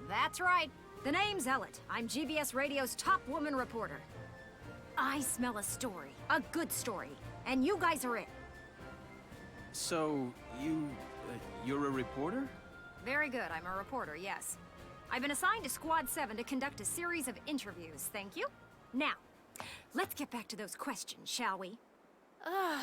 That's right. The name's Ellet. I'm GBS Radio's top woman reporter. I smell a story, a good story, and you guys are it. So, you're a reporter? Very good, I'm a reporter, yes. I've been assigned to Squad 7 to conduct a series of interviews, thank you. Now, let's get back to those questions, shall we? Ugh.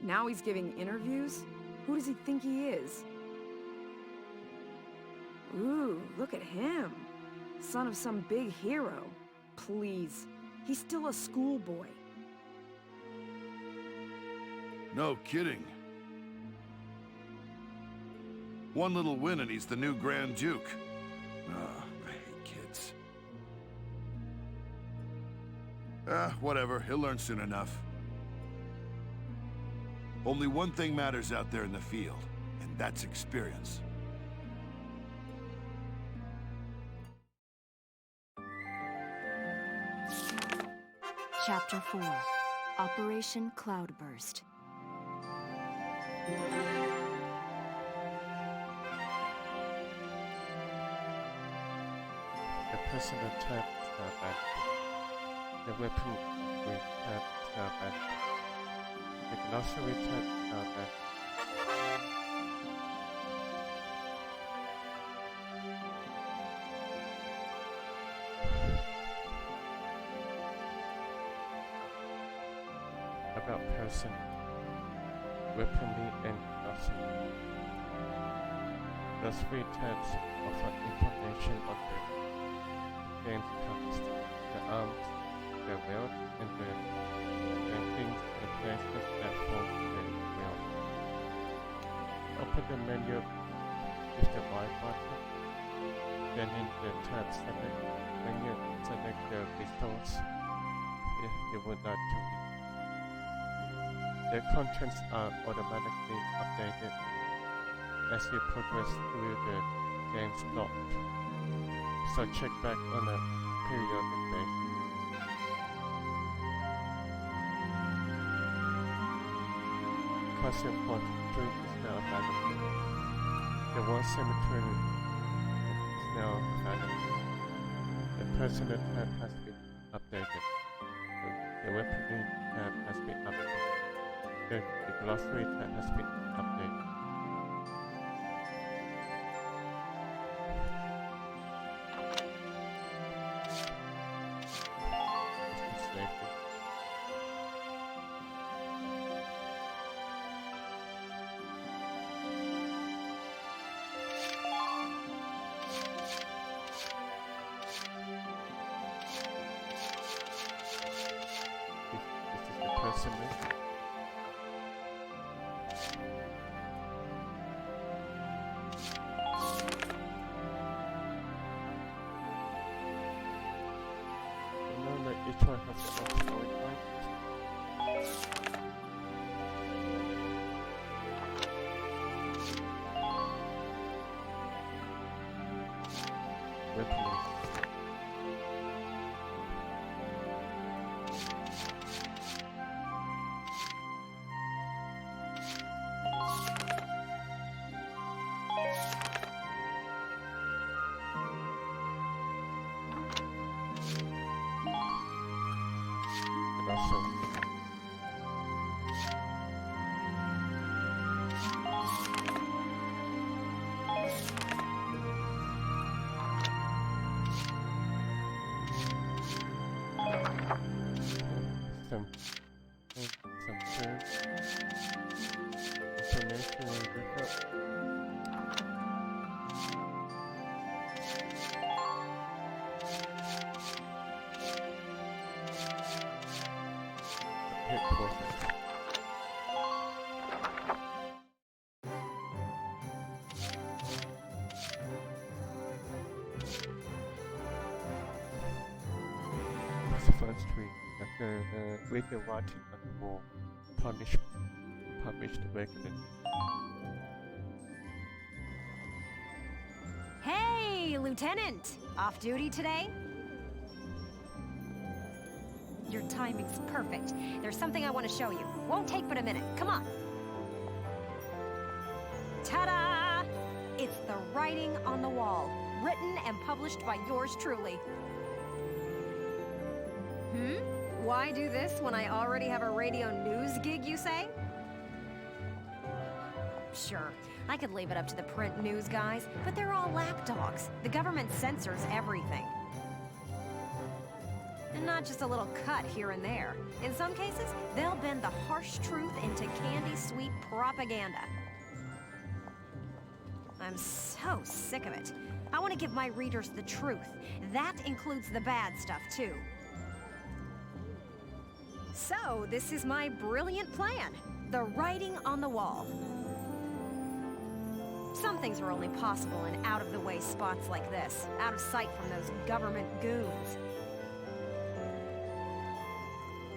Now he's giving interviews? Who does he think he is? Ooh, look at him. Son of some big hero. Please. He's still a schoolboy. No kidding. One little win and he's the new Grand Duke. Ah, I hate kids. Whatever. He'll learn soon enough. Only one thing matters out there in the field, and that's experience. Chapter 4. Operation Cloudburst. The person attacked Starbank. The weapon returned Starbank. The glossary returned Starbank. About person, weaponry and glossary. Those three tabs offer information on the game's cost, the arms, the wield, and the rankings and places that form the wield. Open the menu with the Y button. Then in the tab select menu, select the resource if you would like to read. The contents are automatically updated as you progress through the game's plot, so check back on a periodic basis. Custom Point 3 is now available. The War Cemetery is now available. The Personal tab has been updated. The Weaponry tab has been updated. The Glossary tab has been updated. Each one has their own storyline. Weaponry. Some terms, information and backup. Hit portraits. That's the first tree. Read the writing on the wall. Published regularly. Hey, Lieutenant! Off duty today? Your timing's perfect. There's something I want to show you. Won't take but a minute. Come on. Ta-da! It's the writing on the wall. Written and published by yours truly. Why do this when I already have a radio news gig, you say? Sure, I could leave it up to the print news guys, but they're all lapdogs. The government censors everything. And not just a little cut here and there. In some cases, they'll bend the harsh truth into candy-sweet propaganda. I'm so sick of it. I want to give my readers the truth. That includes the bad stuff, too. So, this is my brilliant plan. The writing on the wall. Some things are only possible in out-of-the-way spots like this, out of sight from those government goons.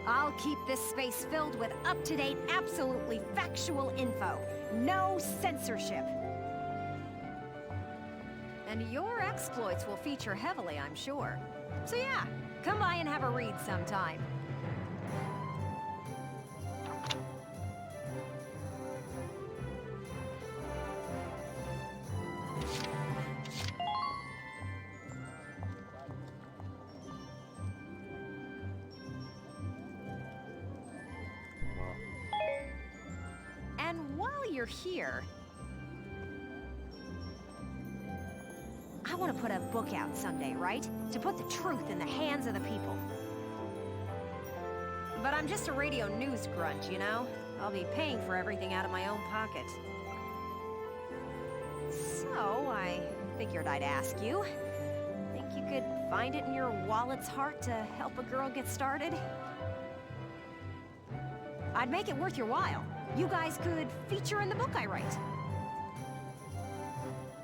I'll keep this space filled with up-to-date, absolutely factual info. No censorship. And your exploits will feature heavily, I'm sure. So yeah, come by and have a read sometime. And while you're here, I want to put a book out someday, right? To put the truth in the hands of the people. But I'm just a radio news grunt, you know? I'll be paying for everything out of my own pocket. So, I figured I'd ask you. Think you could find it in your wallet's heart to help a girl get started? I'd make it worth your while. You guys could feature in the book I write.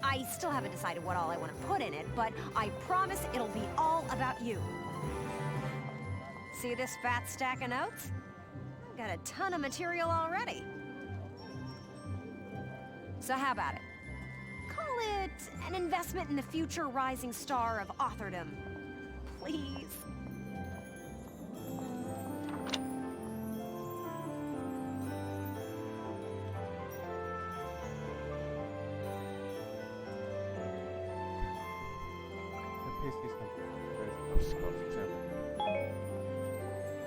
I still haven't decided what all I want to put in it, but I promise it'll be all about you. See this fat stack of notes? I've got a ton of material already. So how about it? Call it an investment in the future rising star of authordom. Please.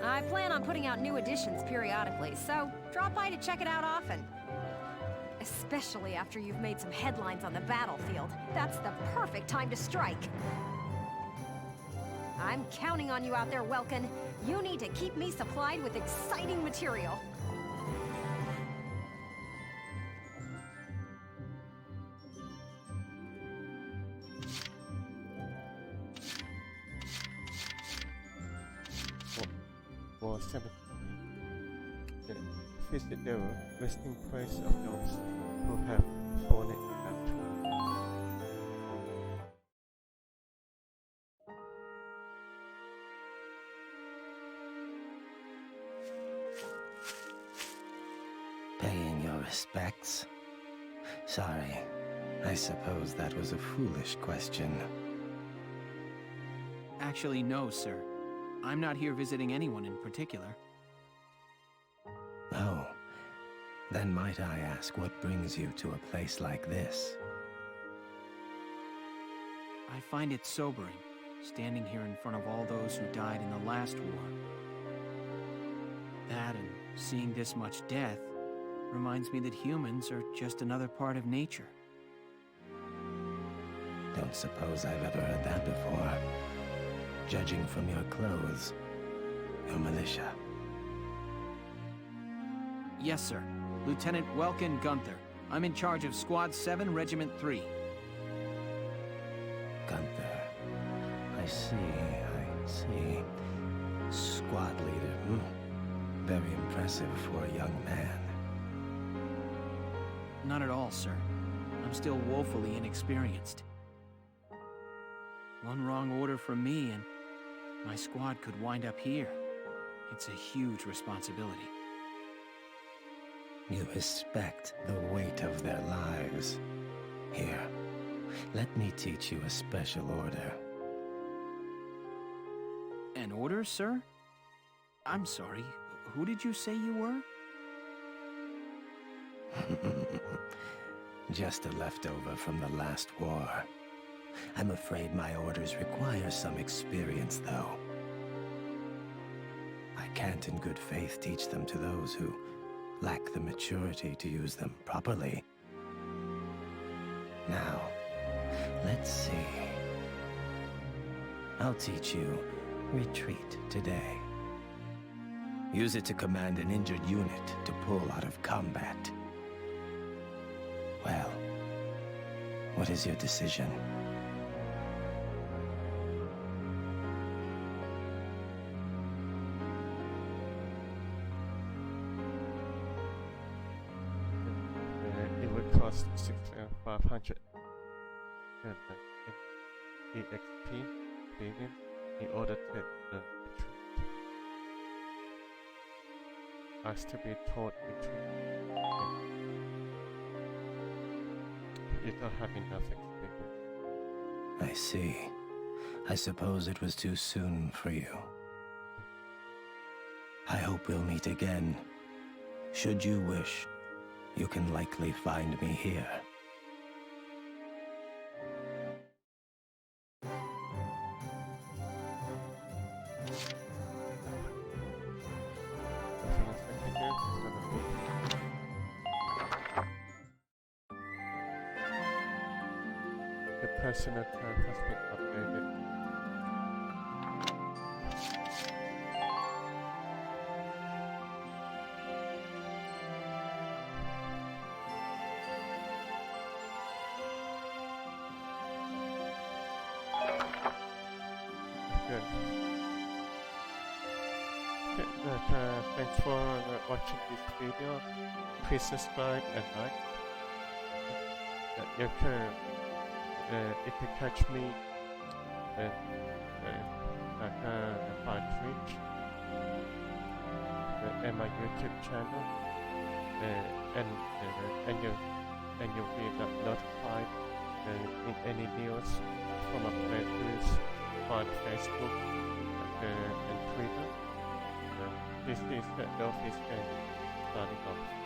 I plan on putting out new editions periodically, so drop by to check it out often. Especially after you've made some headlines on the battlefield. That's the perfect time to strike. I'm counting on you out there, Welkin. You need to keep me supplied with exciting material. For cemetery, visit the resting place of those who have fallen in battle. Paying your respects? Sorry, I suppose that was a foolish question. Actually, no, sir. I'm not here visiting anyone in particular. Oh, then might I ask what brings you to a place like this? I find it sobering, standing here in front of all those who died in the last war. That and seeing this much death reminds me that humans are just another part of nature. Don't suppose I've ever heard that before. Judging from your clothes, your militia. Yes, sir. Lieutenant Welkin Gunther. I'm in charge of Squad 7, Regiment 3. Gunther. I see. Squad leader. Very impressive for a young man. Not at all, sir. I'm still woefully inexperienced. One wrong order from me and my squad could wind up here. It's a huge responsibility. You respect the weight of their lives. Here, let me teach you a special order. An order, sir? I'm sorry, who did you say you were? Just a leftover from the last war. I'm afraid my orders require some experience, though. I can't in good faith teach them to those who lack the maturity to use them properly. Now, let's see. I'll teach you retreat today. Use it to command an injured unit to pull out of combat. Well, what is your decision? It would cost 500 EXP billion in order to retreat. As to be taught retreat. You don't have enough experience. I see. I suppose it was too soon for you. I hope we'll meet again. Should you wish, you can likely find me here. The personal time has been updated. Good. Thanks for watching this video. Please subscribe and like. You can You can catch me at Twitch and my YouTube channel, and you'll be notified in any news from my playthroughs on Facebook and Twitter. This is the Northeast Game signing off.